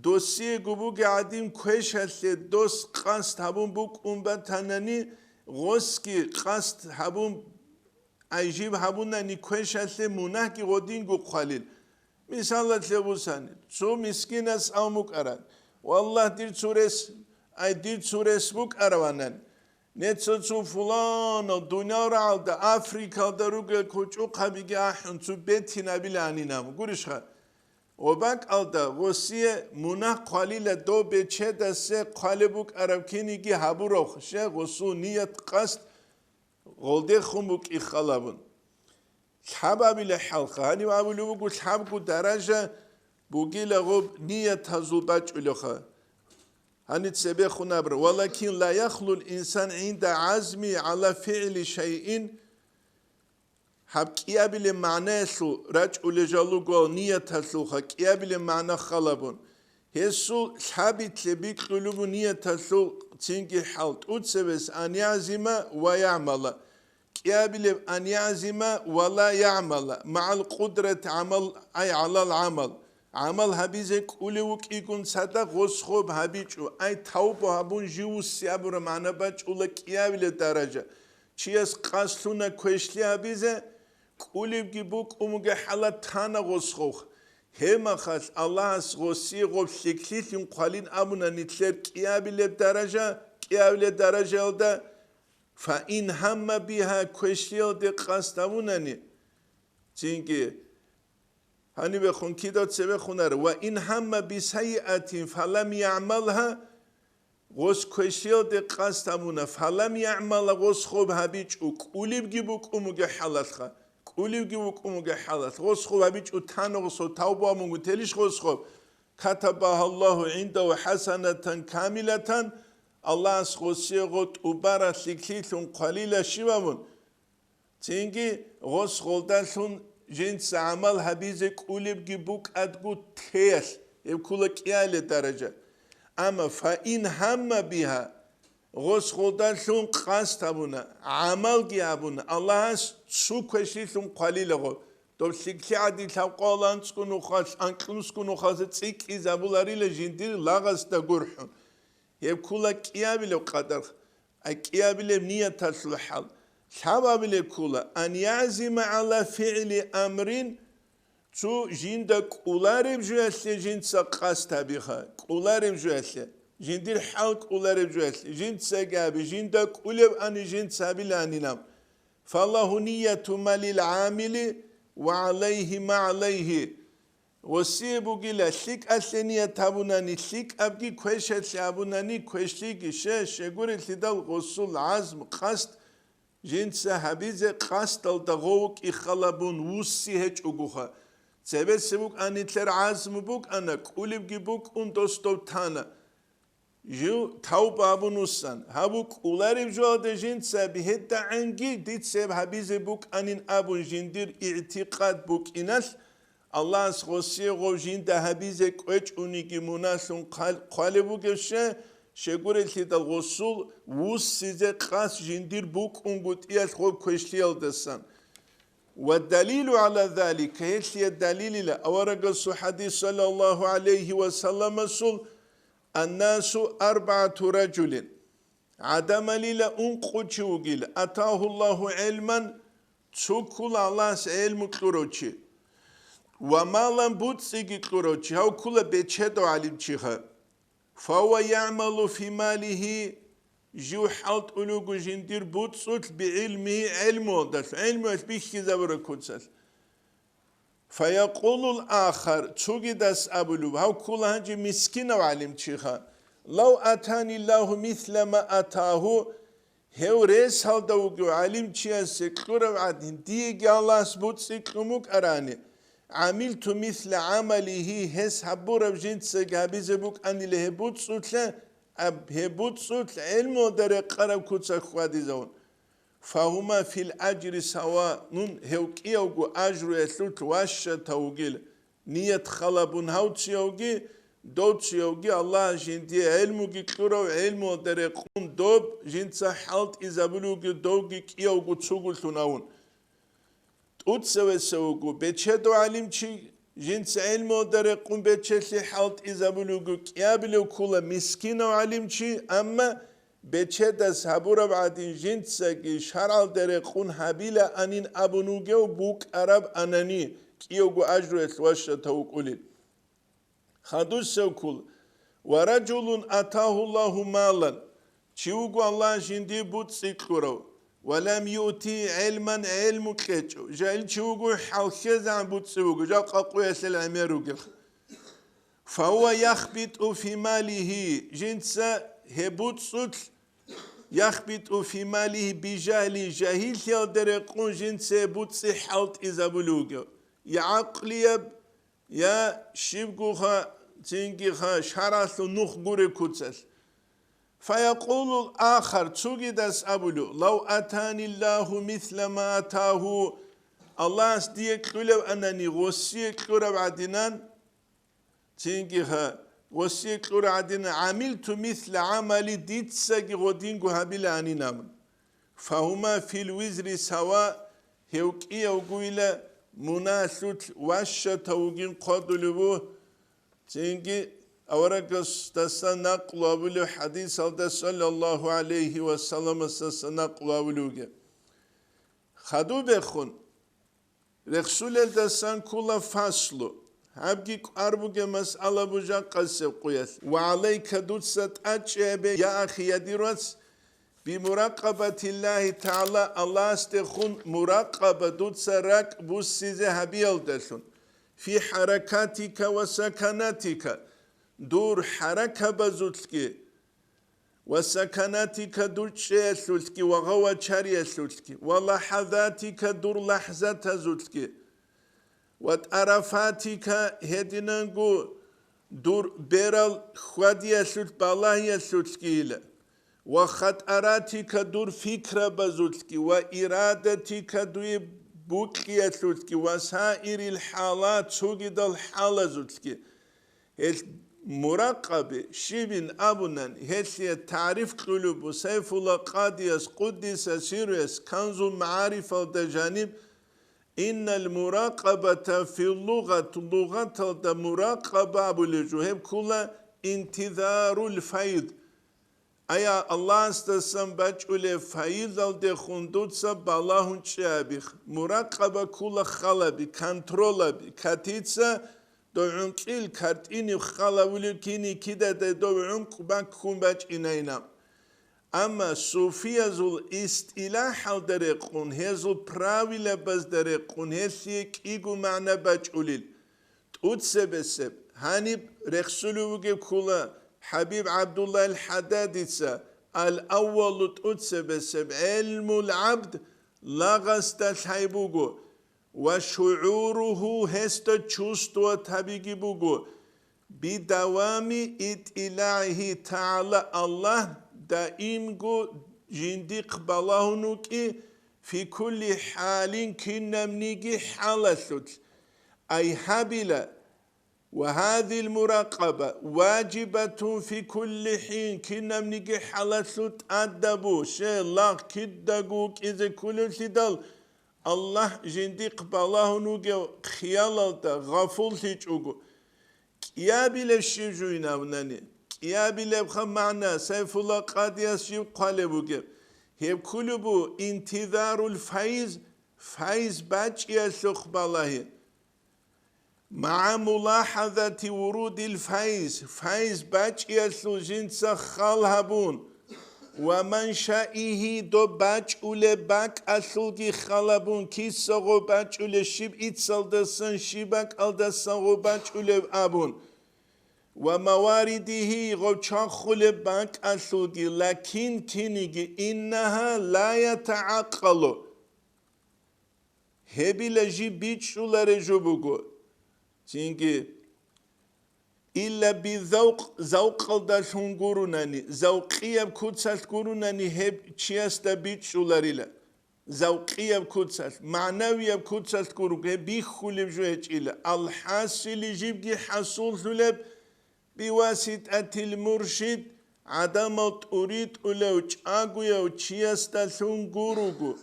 دوسیه گوبو گعدیم کوش هست دوست قصد هبون بوک اون با تنانی غسکی قصد هبون عجیب هبون ننی کوش هست مونه کی غدین گو خلیل مثال لبوسانی چو مسکین است آموک ارد والله دیر سورس ای دیر سورس بوک اروانن نتسو چو فلان و دنیا را aldı Afrika'da ruge koçu kabige ahun çu beti nabil aninam gurişha o bak aldı Rusiye munah qalile do beçe desse qalibuk arabkini gi haburok she gosu niyet qast golde khumuk ikhalabun hababile halqa hani abulu bu habku daraja bugile gob niyet hazubaç ulakha hani sebe khunabr walakin la yakhlu insan inda azmi ala fi'li şeyin habkiya bile manasu rac ulejalu go niyet hasu hakiya bile mana khalabun hesu sabit lebik qulubu niyet hasu çünkü halt utsebes an yazima ve ya'mala kiya bile an yazima ve la ya'mala ma'al kudret amal ay alal amal عمل هبیزه کولی و کیکون ساده غوش خوب هبیچو ای تاوب هبون جیو سیابر معنا بچ اولا کیاویل درجه چی از قصدونه کوشلی هبیزه کولی بگی بوک اومگه حالا تانا غوش خوب هم خاص الله از غوشی غوب شکلیتیم قالین ابونا نیتلر کیاویل درجه olda فا این همه بیها کوشلی olda قصدموننی çünkü hani بخون کی داد سه بخونه و این همه بیسیئتی فلم یعملها غوش کشیل دی قصدمونه فلم یعمل غوش خوب هبیچ او کولیب گی بک اومگه حالت خا کولیب گی بک اومگه حالت غوش خوب هبیچ او تانو غوش توبه امونگو تلیش غوش خوب كتبها الله عنده حسنة كاملة الله از غوشی غوت او برا سکلیتون قلیل شیبمون چینگی غوش خودشون جنس عمل هبیزه کولب گی بوک ادگو تیس ev kula kiyale derece ama fa in hamma biha غوش خودشون قصد هبونه عمل گی هبونه الله هست سو کشیشون قلیل غو دو سیکی عدی تاقالان سکنو خاص انکلون سکنو خاص سیکی زبولاری لجندیر لغز دا گرحون ev kula kiyabile قدر kiyabile niyet taslı hal sababile kula an yazime ala fi'li amrin çu jinda kularım jüesle jinsa qas tabiha kularım jüesle jindir halk kularım jüesle jinsa gabi jinda kulev ani jinsa bilaninam fallahu niyetu malil amili ve aleyhi ma aleyhi وسيبو gila sik asleniye tabunani sik abgi kweşet şabunani kweşli şe şegure lidal ghusul azm qast jinsa habize qast al dagok ikhalabun wusi hiç uguha sebep sebuk anitler azm buk ana kulib gibuk un dostov tana ju tauba bunusan habuk ularib jode jinsa bihedda angi dit seb habize buk anin abun jindir i'tiqad buk inas Allah sosiye gojin da habize koç uniki munasun qalebu geçe şegure lidal ghusul wus size qas jindir buk ungut iyas xob koşli aldasan ve dalilu ala zalika hesiye dalil ile awaraga su hadis sallallahu aleyhi ve sellem sul annasu arba'atu raculin adama lila unquchu gil atahullahu ilman çukul Allah ilmu qorochi ومالا بوتسيجي قروتشي هاو كلا بيتشهدو علم تشيخا فهو يعمل في ماله جو حالت ألوغو جندير بوتسوت بعلمه علمه دس علمه بيشي زبر كوتسس فيقول الآخر تشوغي دس أبلو هاو كلا هنجي مسكين وعلم تشيخا لو أتاني الله مثل ما أتاه هاو ريس هاو دوغو علم تشيخا سكرو عدين ديجي الله سبوتسيك رموك أراني عملت مثل عمله هس حبورب جنس جابيز بوك أني لهبوت سوتلا هبوت سوت علم ودر قرب كوتسا خوادي زون فهما في الأجر سواء نون هوكي أوجو أجر يسلوت واش توجيل نية خلابون هوتشي أوجي دوتشي أوجي الله جندي علمو كيكرو علم ودر قون دوب جنس حالت إذا بلوجي دوجي كي أوجو تشوغل تناون utsevesevugu beçedo alimçi جنس علمو در قوم بچلی حالت ایزابلوگو کیابلو کولا مسکین و علم چی اما بچه دست هبورا بعدین جنس که شرال در قون حبیل انین ابونوگه و بوک عرب انانی کیو گو اجرو اتواش تاو قولید خدوش سو کول ورجلون اتاه الله مالا چیو گو الله جندی بود سیکورو ولم يؤتي علما علم كيتشو جايل تشوغو حالخيز عن بوتسوغو جا قاقو يسل عميروغو فهو يخبط في ماله جنسا هبوتسوت يخبط في ماله بجهل جاهل يالدرقون جنسا بوتسي حالت إزابلوغو يا عقليب يا شبغوها تنجيها شراسو نوخ غوري كوتسس فيقول الآخر تسوغيدس أبولو لو أتاني الله مثل ما أتاه الله استيك لو أنني غسيك لو بعدين تنجيها غسيك لو بعدين عملت مثل عملي ديتساقي غدينغو هبيل أني نامن فهما في الوزر سواء هيوكي وقويلة مناسوت واشا توقين قدلوه تنجي أورقس تسنا قلابلو حديث صلى الله عليه وسلم تسنا قلابلوه خدو بخون رسول الدسان كلا فصلو هبجي أربوجة مسألة بوجا قصة قياس وعليك دوتست أجاب يا أخي يدرس بمراقبة الله تعالى الله استخون مراقبة دوتسرك بوسيزه هبيل دسون في حركاتك وسكناتك دور حركة بزوتكي وسكناتك دور شيسوتكي وغوى شريسوتكي ولحظاتك دور لحظة زوتكي وتعرفاتك هدينانغو دور بيرال خودية سوت بالله سوتكي وخطراتك دور فكرة بزوتكي وإرادتك دور بوكية سوتكي وسائر الحالات سوغد الحالة زوتكي مراقبة شبين أبنان هسي تعريف قلوب سيف الله قاديس قدس سيريس كنز المعارف الدجانب إن المراقبة في اللغة لغة المراقبة بالجهب كلها انتظار الفيض أيا الله استسم بجعل فيض الدخندود سب اللهن شابخ مراقبة كلها خلبي كنترولبي كتيتسا دو عنقيل كارتيني خلاولي كيني كده دو عنق بانكم باج إنينا أما صوفيا زول استلاح درقون هزول براوي لبز درقون هسيك إيقو معنى باج أوليل تقود سبسب هانيب رخصلو وجب كولا حبيب عبد الله الحداديسا الأول تقود سبسب علم العبد لغست الحيبوغو وشعوره هست چوستو تبيگي بوغو بدوام اطلاعه تعالى الله دائم گو جندي قبلهنوكي في كل حال كنا منيجي حالسوت أي هابلة وهذه المراقبة واجبة في كل حين كنا منيجي حالسوت أدبو شيء الله كدقوك إذا كل سيدال الله جندي قبله نوجو خيالته غفول تيجوجو كيابيل الشيجوينا وناني كيابيل بخم معنا سيف الله قاديس شيب قالبوجو هيب كلبو انتظار الفايز فايز باج يسوق بالله مع ملاحظة ورود الفايز فايز باج يسوق جنس خالهبون ومن شائه دو باج اول باك اصلگی خالبون کی سغو باج اول شیب ایتسال دستن شیبک ال دستن غو باج اول ابون و مواردهی غو چان خول باک اصلگی لكن كينيجي إنها لا يتعقل هبی لجی بیچ اولار جبوگو چینگی إلا بذوق ذوق الداش هنقولناني ذوقية بكوتسات قولناني هب تشياستا بيتش ولاريلا ذوقية بكوتسات معنوية بكوتسات قولك بيخول بجوهج إلا الحاصل يجيبكي حصول ثلب بواسطة المرشد عدم تريد أولوش أقويا وتشياستا ثنقولك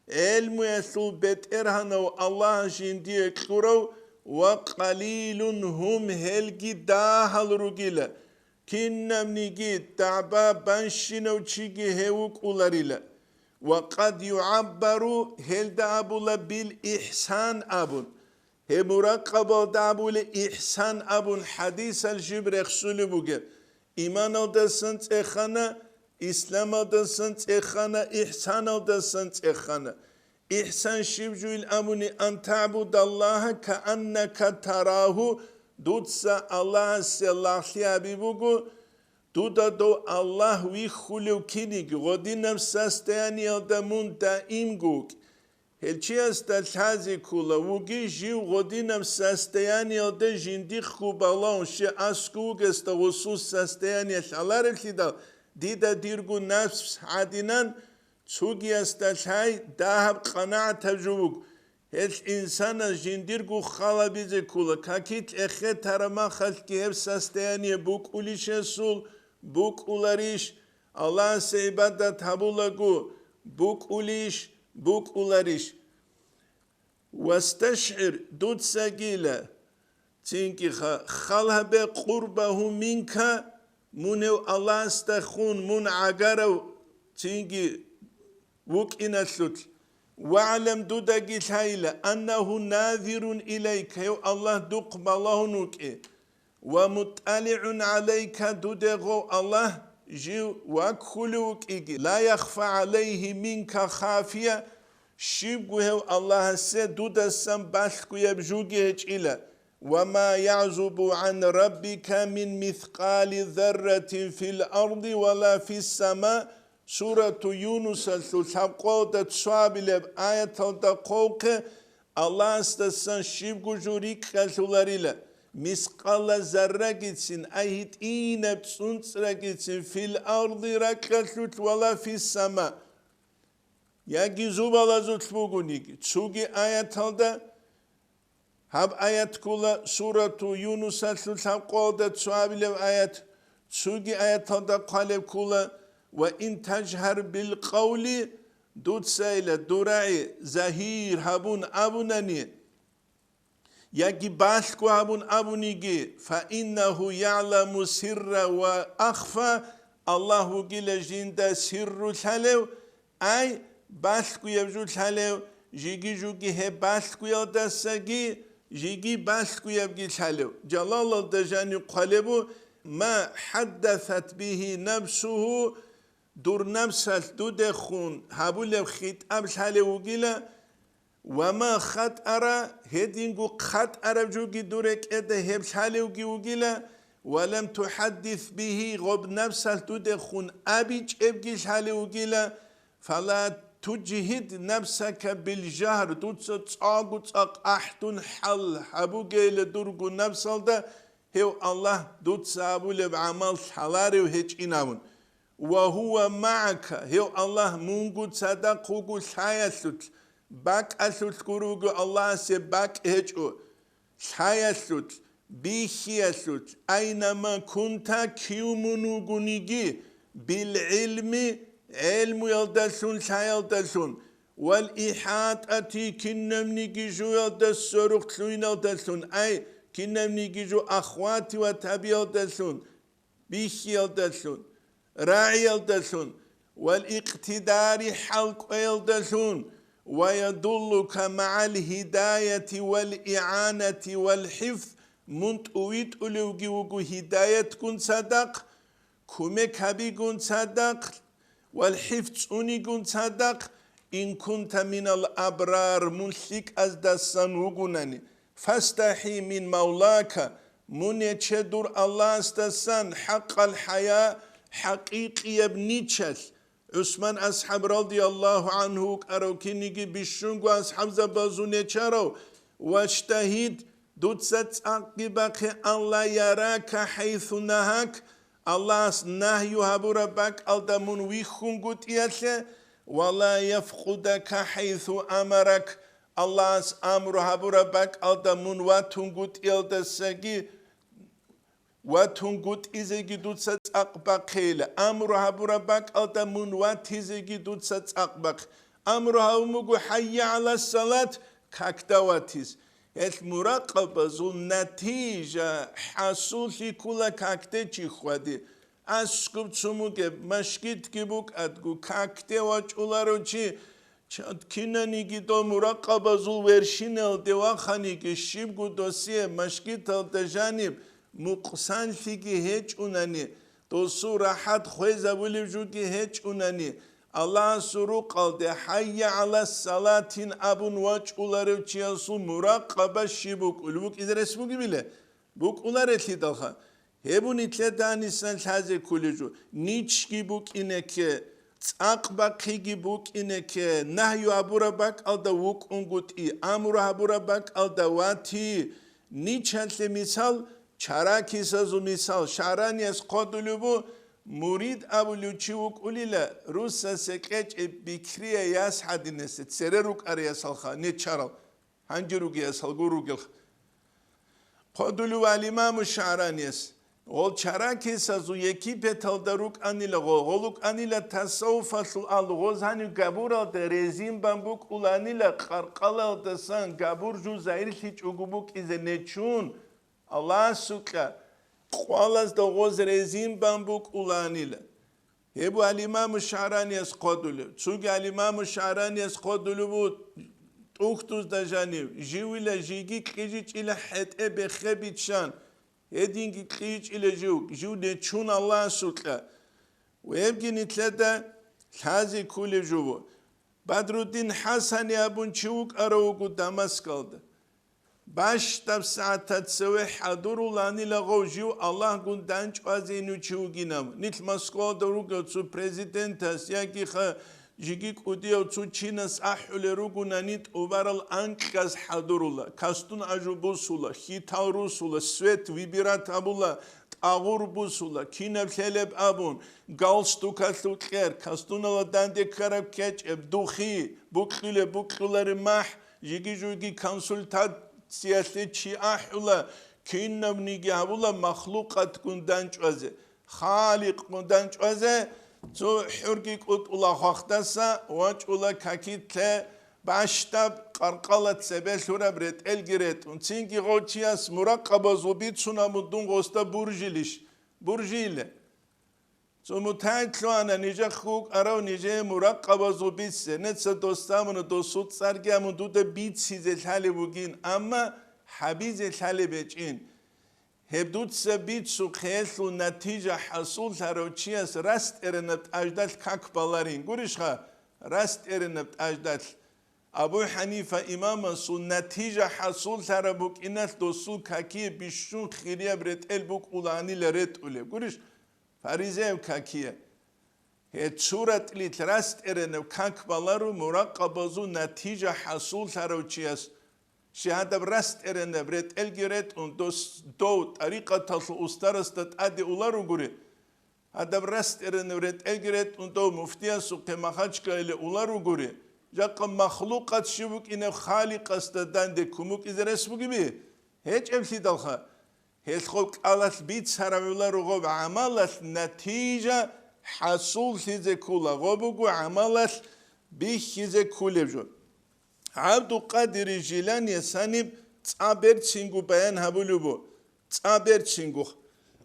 علم يسول بيت إرهانا الله جندي كورو وقليل هم هلجي داهل رجلا كنم نيجي تعبا بنشنو تشيجي هوك أولاريلا وقد يعبر هل دابولا بالإحسان أبون هي مراقبة دابول إحسان أبون حديث الجبر يخسل بوجه إيمان الدسنت إخانا إسلام الدسنت إخانا إحسان الدسنت إخانا إحسان شبجو الأمون أن تعبد الله كأنك تراه دوتسا الله سلاحي أبيبوغو دودا دو الله ويخولو كينيك غدينم ساستياني الدمون دائمغوك هلچی است الحازی کولا وگی جیو غدینم ساستیانی آده جندی خوبالان شی اسکوگ است وسوس ساستیانی شالار الخدا دیدا دیرگو نفس عادینان چوگی است الحای دهب قناعت تجوگ هل انسان جندیرگو خالبیز کولا کاکیت اخه ترما خلقی هف ساستیانی بوک اولیش سول بوک اولاریش الله سیبادت هبولگو بوک اولیش بوك أولاريش واستشعر دود ساقيلة تنكي خالها بقربه منك منو الله استخون من عقارو تنكي وك إنسلت واعلم دودا قيل هايلة أنه ناذر إليك يو الله دقب الله نوكي ومطلع عليك دودغو الله جيو واكخلوك إيجي لا يخفى عليه منك خافية شيبه الله سدود السم باشكو يبجوجي إلى وما يعزب عن ربك من مثقال ذرة في الأرض ولا في السماء سورة يونس الثقود تشابل آية الدقوق الله استسان شيبو جوريك كالتولاريلا misqala zarra gitsin ayit inep suntsra gitsin fil ardı rakatlut wala fis sama ya gizubala zutbugunik tsugi ayat halda hab ayat kula suratu yunus atlut haqoda tsuabile ayat tsugi ayat halda qaleb kula wa in tajhar bil qawli dutsayla durai zahir habun abunani يجي باشكو هبون أبونيجي فإنه يعلم سر وأخفى الله جل جند سر الحلو أي باشكو يبجو الحلو جيجي جوجي هي باشكو يدسجي جيجي باشكو يبجي الحلو جلال الدجاني قلبه ما حدثت به نفسه دور نفسه دودخون هبول خيت أبش حلو جلا وما خط أرى هدينجو خط أرى جوجي دورك إده هبش حالي وجيلا ولم تحدث به غب نفسه تدخون أبيج إبجيش حالي وجيلا فلا تجهد نفسك بالجهر تتصاق أحتن حل حبو جيل درجو نفسه ده هو الله تتصابو لبعمل حلاري وهيج إنامون وهو معك هو الله منجو صدق وجو حياتك باك أسوت كروجو الله سباك هجو شايسوت بيشيسوت أينما كنت كيومنو جنيجي بالعلم علم يلدسون شايلدسون والإحاطة كنم نيجيجو يلدسون كلوين يلدسون أي كنم نيجيجو أخواتي وتابي يلدسون بيشي يلدسون راعي يلدسون والاقتدار حلق يلدسون ويدلك مع الهداية والإعانة والحفظ منتويت أولوغي وغو هداية كن صدق كومك هبي كن صدق والحفظ أني كن صدق إن كنت من الأبرار منشك أزدسان وغناني فاستحي من مولاك من يتشدر الله استسان حق الحياة حقيقي يبنيتشل عثمان أصحاب رضي الله عنه أروكيني بيشونغو أصحاب زبازوني چارو واجتهد دوتسات عقبك أن لا يراك حيث نهاك الله نهي هبو ربك ألدمون ويخونغو تيالي ولا يفقدك حيث أمرك الله أمر هبو ربك ألدمون واتونغو تيالدساقي واتونغوت إزيجي دوتسات أقبقيل أمرها بربك ألتمون وات إزيجي دوتسات أقبق أمرها ومغو حي على الصلاة كاكدواتيز المراقبة زو نتيجة حصول كل كاكتة خودي أسكب تسموك مشكيت كيبوك أدقو كاكتة واجولارو چي چاد كينا نيجي دو مراقبة زو ورشينل دواخاني كشيبگو دوسيه مشكيت التجانب مقسان فيكي هيج اوناني دوسو راحت خويزا وليجوكي هيج اوناني الله سرو قلده حي على الصلاة أبون واجولارو چياسو مراقبة شيبوك البوك إذا رسموكي بله بوك اولار اتلي دلخا هبون اتلي دانيسان تازي كوليجو نيچكي بوك إنه که عقبقيجي بوك إنك نهيو أبورا باك ألدا ووك أنغوت أمورا أبورا باك ألدا واتي نيچهل مثال چراكي سازو مثال شاراني از قدلو بو مريد أبو لوچيوك أوليلا روسا سكيج بكريا ياس حدي نست سرروك أريا سالخا نيچارل هنجروك ياسال غوروك قدلو الإمام الشعراني Ol çaraki sazu yeki petaldaruk anila goluk anila tasawufasıl algoz hani gabur alda rezim bambuk ulanila karkal alda san gabur ju zahir hiç ugubuk ize neçun Allah suka qalas da goz rezim bambuk ulanila hebu al-imam Şa'rani es qadulu çünkü al-imam Şa'rani es qadulu bu uhtuz da jani jivila jigi qijic ila hete be khabitşan هدينك قيج إلى جو نتشون الله سوكا ويبقى نتلدا هذه كل جو بدر الدين حسن يابون شوك أروق دمسك باش تب ساعة تسوي حضور لاني لغو جو الله قل دانش وزينو شوكينام نتل مسكو دروق تسو بريزيدنت سياكي خا جيجيك وديو تسو چينس أحول روغو نانيت وبرال أنكاز حضور الله كاستون أجو بوسولا خيتاو روسولا سويت ويبيرات أبولا تاغور بوسولا كينب خلب أبون غالستو كالتو خير كاستون الله داندي كرب كيچ ابدوخي بوكلر مح جيجي جوغي كونسلتات سياسي چي أحولا كينب نيجي أبولا مخلوقات كندانش وزي خالق كندانش وزي تو حرقي قلت الله خاختسا واج الله كاكيتة باشتاب قرقالت سبيل شورا بريت الجريت ونسينكي غوتياس مراقبة زوبيت سونا مدون غوستا برجيلة تو متاكلو أنا نيجا خوك أراو نيجا مراقبة زوبيت نتسا دوستامون دوسوت سارجامون دودا بيت سيزي الحالي بوغين أما حبيزي الحالي بيجين هبدوت سبيت سوخيل ونتيجة حصول هروتشياس راست ارنبت أجدال كاك بالارين قريشها راست ارنبت أجدال أبو حنيفة إماما سو نتيجة حصول هربوك إنال دوسو كاكيه بيشون خيريا بريت البوك أولاني لريت أولي قريش فاريزيو كاكيه هي صورة ليت راست ارنب كاك بالارو مراقبة نتيجة حصول هروتشياس شهادة برست إرنا بريت الجريت دو طريقة تصل أسترستت أدي أولارو غوري هذا برست إرنا بريت الجريت دو مفتيا سوق مخاجك إلى أولارو غوري جاك مخلوقات شبك إن خالق استدان دي كموك إذا رسمك بيه هيج أمثي دلخا هيج خوك على بيت سرم أولارو غوب عمالت نتيجة حصول هذا كله غوبو عمالت بيه هذا كله جو عبد القادر الجيلاني سانب تعبير تشينغو بيان هبولوبو تعبير تشينغو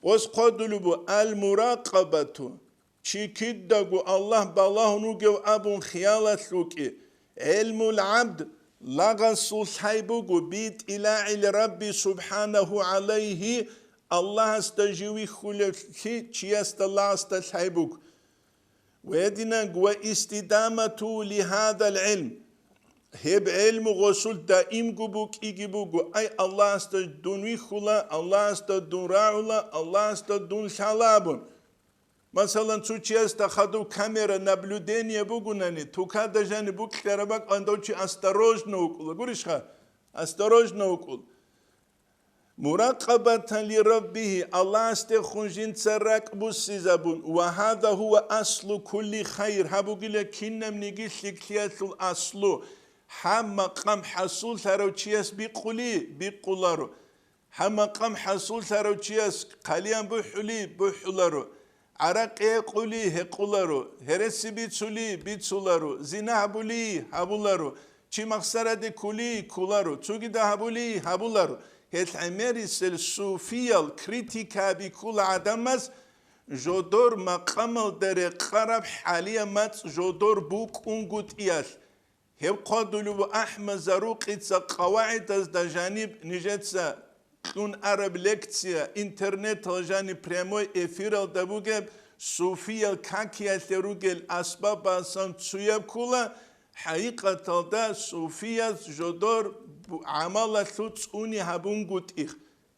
وس قدلوبو المراقبة تشيكيدغو الله بالله نوغو ابون خيالات لوكي علم العبد لغسو حيبوغو بيت الى ربي سبحانه عليه الله استجوي خلفي تشيست الله استحيبوغ ويدنا واستدامة لهذا العلم هب علم غسول دائم جبوك إجبوك أي الله استدون ويخلا الله استدون راعلا الله استدون شلابون مثلا تشي استخدو كاميرا نبلودينيا بوغناني توكادا جاني بوك كرباك اندوشي استروجنا وكل غوريشها استروجنا وكل مراقبة لربه الله استخونجين تسرق بوسيزابون وهذا هو أصل كل خير هبوغيلا كينم نيجيش لكيات الأصل هم مقام حصول ثروتشياس بقولارو هم مقام حصول ثروتشياس قليان بحولارو عرق قولي هقولارو هرسي بيتسولارو زنا هبولارو چی مقصد کلی کولارو چوگی ده هبولی هبولارو هت عمریس الصوفیال کریتیکا بی کول عدمس جودور مقام در قرب حالی مات جودور بوک اونگوت ایاش هب قادلو احمد زروقیتس قواعد از دجانب نجتسا كون عرب لكتسيا انترنت جاني بريموي افيرال دبوغب صوفيا كاكيا تروغل اسباب اسان تسويب كولا حقيقة دا صوفيا جدور عمال توني هبون قد إخ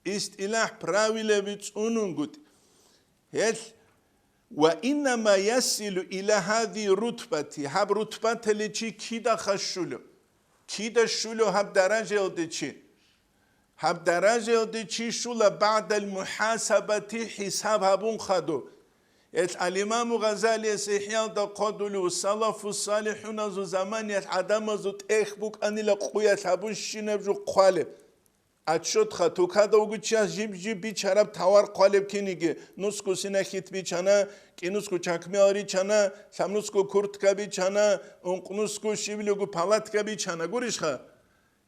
است إله براويل بتونون قد هل وإنما يصل إلى هذه رتبة هب رتبة لچي كيدا خشولو كيدا شولو هب درجة لچي هب درجة لچي شولا بعد المحاسبة حساب هبون خدو الإمام غزالي سيحيان دا قدلو السلف الصالحون زو زمان عدم زو تخبوك أني لقوية هبون شينب جو قالب اتشد خطو کادا وگو چیز جیب بیچاره توار قالب کنیگه نسکو سینخیت بیچانه کی نسکو چکمی آری چانه سم نسکو کرد کا بیچانه اون نسکو شیبلوگو پالات کا بیچانه گوریش خا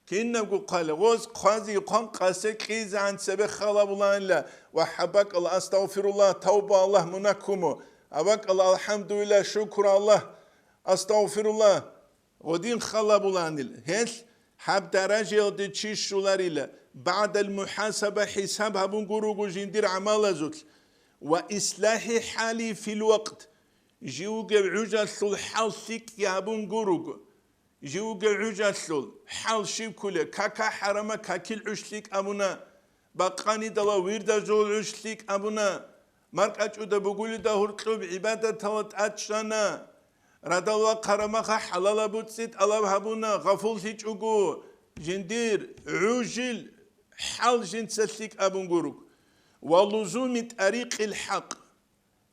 که این نگو قاله غوز قاضی قان قاسه قیز عن سبه خلاب الله الله و حبک الله استغفر الله توبه الله منکمو ابک الله الحمدلله شکر الله استغفر الله ودین خلاب الله الله هل حب درجه ده چیش شولاريله بعد المحاسبة حساب هبون قروقو جندير عمال زوك وإصلاح حالي في الوقت جيوغ عجا الثل حال ثيك يهبون قروقو جيوغ عجا الثل حال شيب كله كاكا حرمة كاكل عشليك أبونا باقاني دلا ويردا زول عشليك أبونا مارك أجو دا بقولي دا هرقلوب عبادة تلت أجشانا رد الله قرمخ حلال بوتسيت الله هبونا غفول هيج اوغو جندير عجل حال جنت سلك ابون غروك ولزوم طريق الحق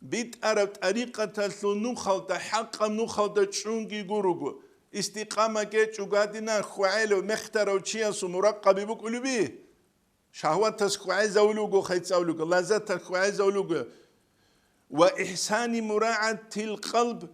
بيت عرب طريقة النخل حق نخل تشونغي غروغو استقامة كيتشوغادنا خوالو مخترو تشياس مرقب بقولو بيه شهوات تسخوعي زولوغو خيت زولوغو لذات تسخوعي زولوغو وإحسان مراعاة القلب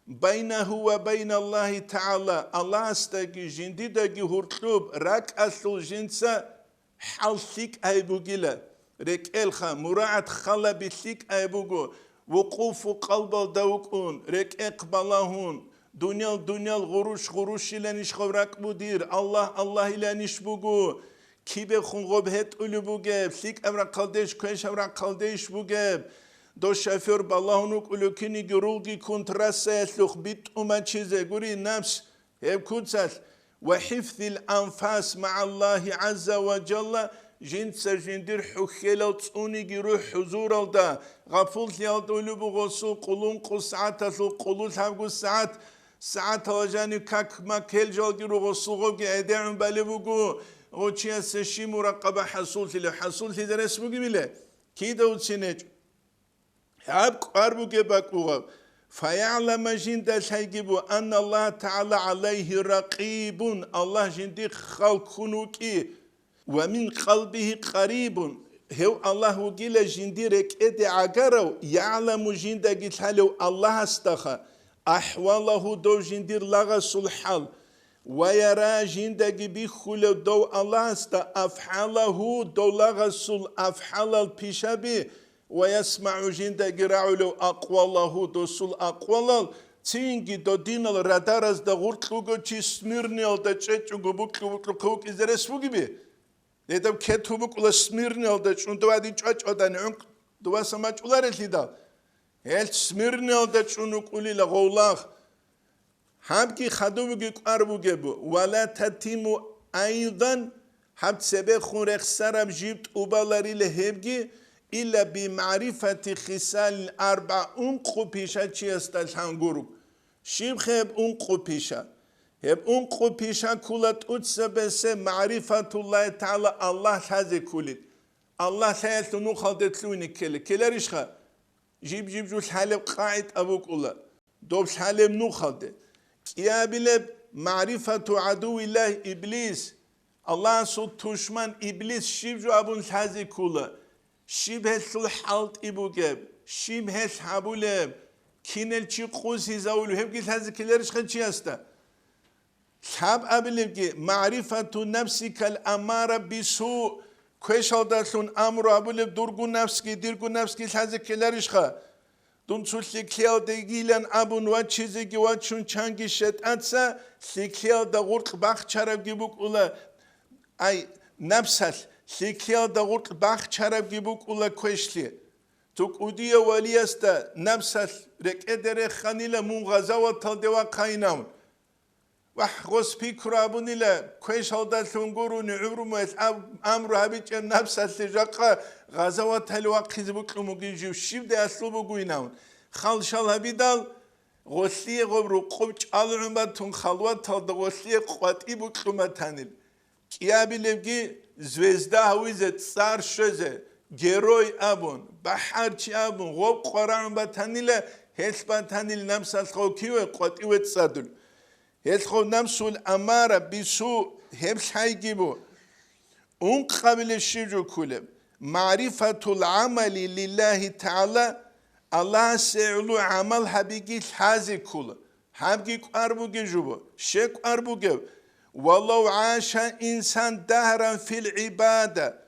بينه وبين الله تعالى الله استجي جنديدجي هرتلوب راك أصل جنسا حالثيك أيبوغيلا رك إلخا مراعاة خلا بثيك أيبوغو وقوف قلب دوكون رك إقبالهون دنيا غروش لنش خبرك مدير الله لنش بوغو كيبه خون غبهت أولوبوغب ثيك أمرا قلدش كويش أمرا قلدش بوغب دو شافر باللهونوك ولكني جروجي كنت رسالت لخ بيت وما تشيزه قولي نفس هيب كنتس وحفظ الأنفاس مع الله عز وجل جنس جندير حخيلة تصوني جروح حضور الدا غفلت يالدولو بغسو قلون قسعات قلوت هبقو ساعات وجاني كاك ما كيل جال جرو غسو غوكي ادعم بالي بغو غوشي سشي مراقبة حصولتي درس بغي بله كي دو تسينيج هاب قربو كباكوغا فيعلم جند الحيجبو أن الله تعالى عليه رقيب الله جندي خلقنوكي ومن قلبه قريب هو الله وقيل جندي ركئت عقرو يعلم جند قتالو الله استخا أحواله دو جندي لغس الحال ويرى جند بيخلو دو الله استا أفحاله دو لغس الأفحال البيشابي ويسمع جند جرعلو أقواله دوسول أقوال تينجي دو دين الرادارز دا غرطلوغو چي سميرنيال دا چچوغو بوكلوك إزرس بوغي لدم كتو بوكلا سميرنيال دا چون دوا دين چاچ آدان عنق دوا سماچ اولار الهدا هل سميرنيال دا چونو قولي لغولاخ همكي خدو بوغي قار بوغي بو ولا تتيمو أيضا هم سبه خون رخصرم جيبت اوبالاري لهبگي إلا بمعرفة خصال الأربع أنقو بيشا چي استالحان غروب شيب خيب أنقو بيشا هب أنقو بيشا كولت أتسبس معرفة الله تعالى الله هذا كولت الله ثالث نوخل دتلوني كلا رشخا جيب جو الحالب قاعد أبوك الله دوب الحالب نوخل دت كيابلب معرفة عدو الله إبليس الله صوت تشمان إبليس شيب جو أبون هذا كولت شبه الحالت إبوغب شبه الحابولب كينل چي قوسي زاولو هم قلت هذا كلارش خد چي هستا حب أبلغ معرفة نفسك الأمارة بسوء كويشال دالون أمر أبلغ درغو نفسك ديرغو نفسك الحزك كلارشخا دون سلكيال ديجيلان أبون واتشيزي واتشون چانگي شت أتسا سلكيال دا غرق باخ چرب جيبوك أولا أي نفسل سلكيال دا غرق باخ چرب جيبوك أولا كويشلي توك أودية وليستا نفسل رك إدري خانيلا مون غزاوة تلدوا قايناون وح غوس بيكرا أبونيلا كويش هودا ثونغورو نعورو ميت أمرو هابيج نفسل تجاقا غزاوة تلوا قيزبوك لموغيجيو شيب دي أسلوبو قويناون خالشال هابيدال غوثي غبرو قوش ألعن باتون خالوات تلد غوثي قواتي بوك لمتانيل كيابي لبگي زوزدا هويزة صار شوزة گروي أبون بحر چي أبون غوب قران باتانيلا هيس باتانيل نمسال خوكيوه قواتي وتصادل هيتخو نمسو الأمارة بسوء هبش هايجيبو اون قبل الشجو كله معرفة العمل لله تعالى الله سيعلو عمل حبيجي حازي كله حبيجي قربوجي جوبو شك قربوجي والله عاش إنسان دهرا في العبادة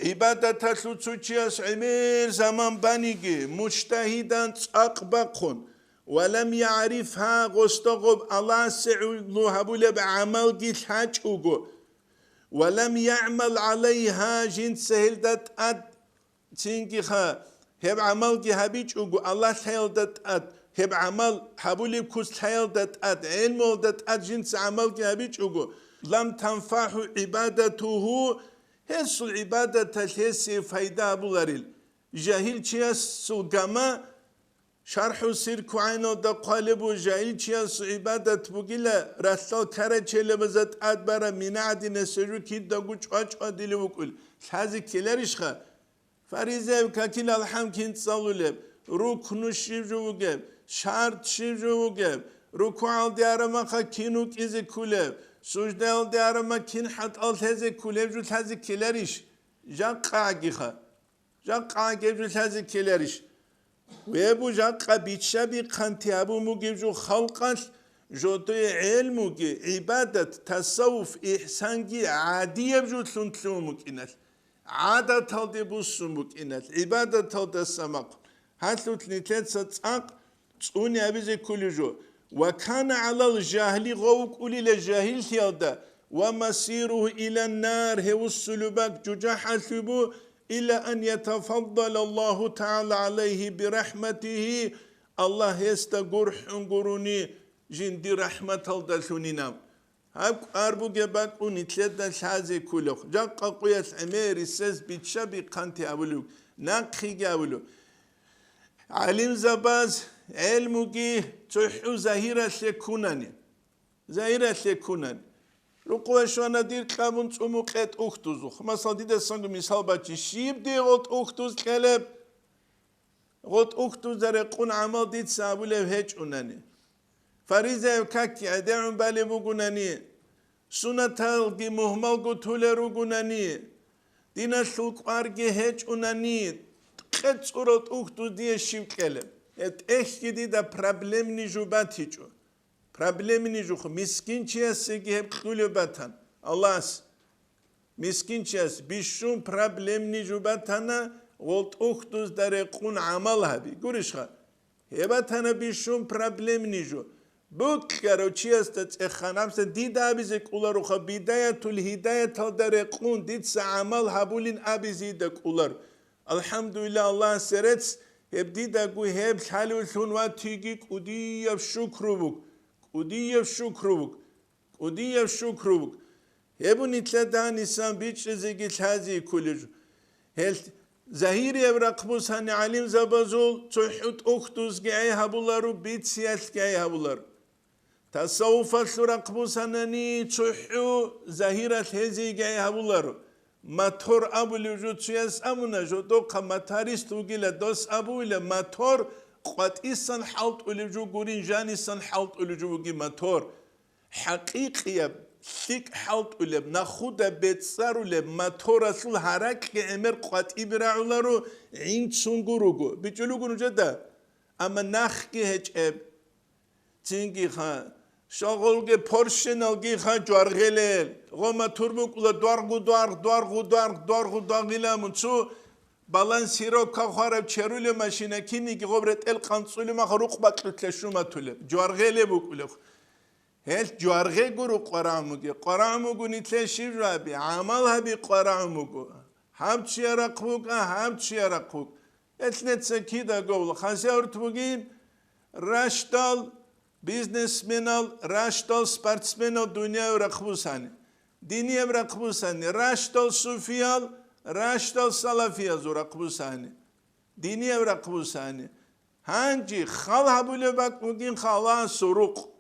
عبادة تلوتشياس عمير زمان بانيجي مجتهدا أقبقون ولم يعرفها غستغب الله سعلوها بولا بعمل جيل حاج اوغو ولم يعمل عليها جن سهلدت اد تنجيها هب عمل جي هبيج اوغو الله سهلدت اد هب عمل حبولي كوس سهلدت اد علم ولدت اد جنس عمل جي هبيج اوغو لم تنفعه عبادته هسو العبادة تلسي فايدة بولاريل جاهل چياس سلقما شرح سير كوعينو دا قالبو جاهل چياس عبادة بوغيلا رسال كارا چيلي بزت ادبارا منعدي نسجو كيد دا قوش اج ادلي وكل هذه كلارشخا فريزة كاكيل الحم كنت صالو لب ركنو شيجو وغيب شرط شيجو وغيب ركوع الديارة خا كينوك إزي كولب سجدة الديارة كين حد هذه كولب جو هذه كلارش جاق عاقيخا جاق عاقيب جو هذه كلارش ويبو جاق بيتشابي قانتي أبو موجب جو خلقاش جو توي علموجي عبادة تصوف إحسانجي عادية بجو تلون مكينات عادة تلدي بوسو مكينات عبادة تلدي السماق هاتلو تنتلت ستاق تقوني أبيزي كل جو وكان على الجاهل غوك أولي للجاهل تيالدا ومسيره إلى النار هو السلوبك ججاح الثبو إلى أن يتفضل الله تعالى عليه برحمته الله يستقر حنقروني جندي رحمة الدلثونينا هاك أربو جباك ونتلد الحازي كله جاق قوية عمير السيس بيتشابي قانتي أولو ناقخي أولو علم زباز علموكي تحو زهيرة لكوناني زهيرة لكوناني رقوة شوانا دير كلامون تسومو قيت أختوزو مثلا ديدا سانجو مثال باتي شيب دي غوت أختوز كلب غوت أختوز دار قون عمال ديد سابو لب هيج أوناني فريزة يوكاكي عدعون بالي بوغوناني سنة تلقي مهمال قتولي روغوناني دينا سلق وارجي هيج أوناني قد صورت أختوز دي شيب كلب احكي دي دا problem نيجو باتيجو problem نيجو مسكين چياس سيجي هب خلو باتان الله مسكين چياس بيشون problem نيجو باتانا غلط اختوز داره قون عمل هبي گورش خوا هباتانا بيشون problem نيجو بوك كارو چياس تتخانم سن دي دا بيزي كولار وخوا بداية الهداية تل داره قون ديد سا عمل هبولين ابيزي دا كولار الحمد لله الله سرتس هبدي داقو هب حالو ثنوات تيجي قدية بشكربك قدية بشكربك قدية بشكربك هبو نتلدها نسان بيتش زيجي هذه كلج هل زهير يبرقبوس هني علم زبازول تحط أختوز جاي هبولارو بيت سياس جاي هبولارو تصوف الرقبوس هنني تحو زهيرة هذه جاي هبولارو ماتور ابو لوجود سياس امونا جو دو قماتاريس توغيلا دوس ابو الى ماتور قد إسان حلط ولجو قورين جاني سان حلط ولجو جي ماتور حقيقية ثيك حلط ولب ناخودا بيتسار ولب ماتور اصل حرك عمر قد إبراعو لارو عين تسونغوروغو بيجولوغو نجدا اما ناخكي هج اب تنجي خان شغل پرشنال گی خا جارگلل غما تربو کلا دوارگو داغیلامون چو بالانسیرو کخوارب چرول ماشینه کینی که غبرت القانصولی ما خروق بکلتشو ما طول جارگله بکله هل جارگه گرو قرامو نیتلشی رابی عمل هبی قرامو هم چی رقوق هم چی رقوق اتنت سکیدا گول خاصی ارتبوگین راشتال بیزنسمنال راشتال سپورتسمنال دنیا رقبوسانی دینی رقبوسانی راشتال صوفیال راشتال سلفیال رقبوسانی دینی رقبوسانی هنجی خال هبوله بک مگین خالان سروق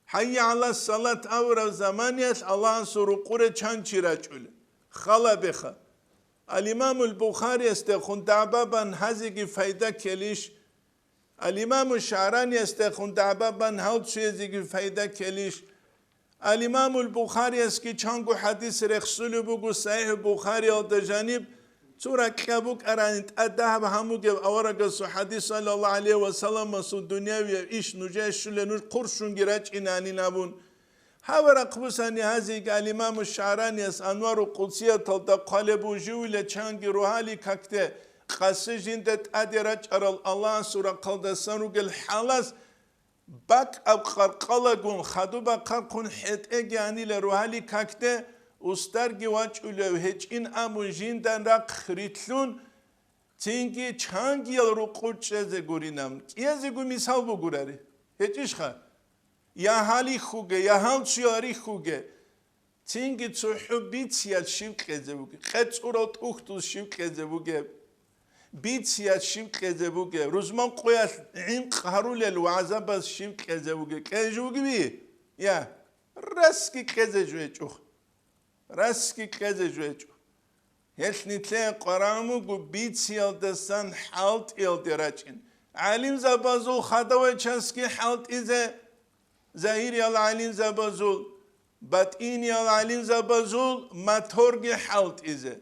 حی علی الصلاة اور زمانیت الله سروقور چند چیراچوله خالا بخا الامام البخاری استخون دعبابان هزیگی فایده کلیش الامام الشعرانی استخون دعبابان هاو چیزیگی فایده کلیش الامام البخاری است که چانگو حدیث رخصولو بگو صحیح بخاری آل دجانب سورة كابوك أرانت أدها بهموك أورق حديث صلى الله عليه وسلم مسود دنياوي إيش نجاش شلنوش قرشون جراج إناني نابون هوا رقبساني هذه الإمام الشعراني أس أنوار القدسية تلتا قالبو جولة چانجي روحالي كاكته قاسجين دت أدراج أرال الله سورة قلدسان وقال حالاس باك أبقر قلقون خدو بقر قن حت إجاني لروحالي كاكته Ustargi vaçulev heçin amun jindan ra khritlun tingi çangi yal ruqutcheze gurinam kieze gu misal bu gurari heçişha ya hali khuge ya hal çyari khuge tingi tsuhubitsiyat shivqeze bu qetsurot uxtu shivqeze bu ge bitsiyat shivqeze bu ge ruzman qoyas in qarulel wazabas shivqeze bu ge qeju gibi ya raski qeze jueçux Raski keze jueçu. Helnitle qaramu gu bitsiyal desan halt il diraçin. Alim zabazul khadawe chanski halt ize zahiri al alim zabazul batini al alim zabazul matorgi halt ize.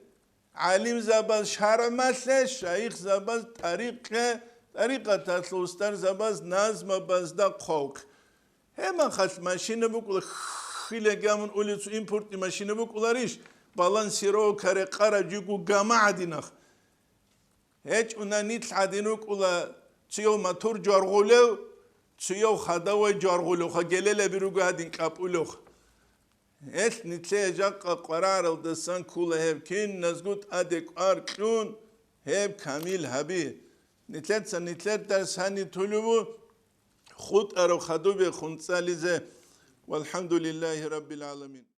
Alim zabaz şarmasle şeyh zabaz tariqa taslustar zabaz nazma bazda qawq. Hemen khas maşine bu خیلی گامون اولیتو ایمپورتی ماشینه بکولاریش بالانسیرو کره قرا جیگو گاما عدینخ هیچ اونا نیت عدینو کولا چیو ماتور جارغولو چیو خداوی جارغولو خا گله لبیروگو عدین کپولو هیچ نیتله جاق قرار الدستان کولا هب کین نزگوت ادک آرکون هب کامیل هبی نیتله درس هنی طلبو خود ارو خدو به خونسالیزه والحمد لله رب العالمين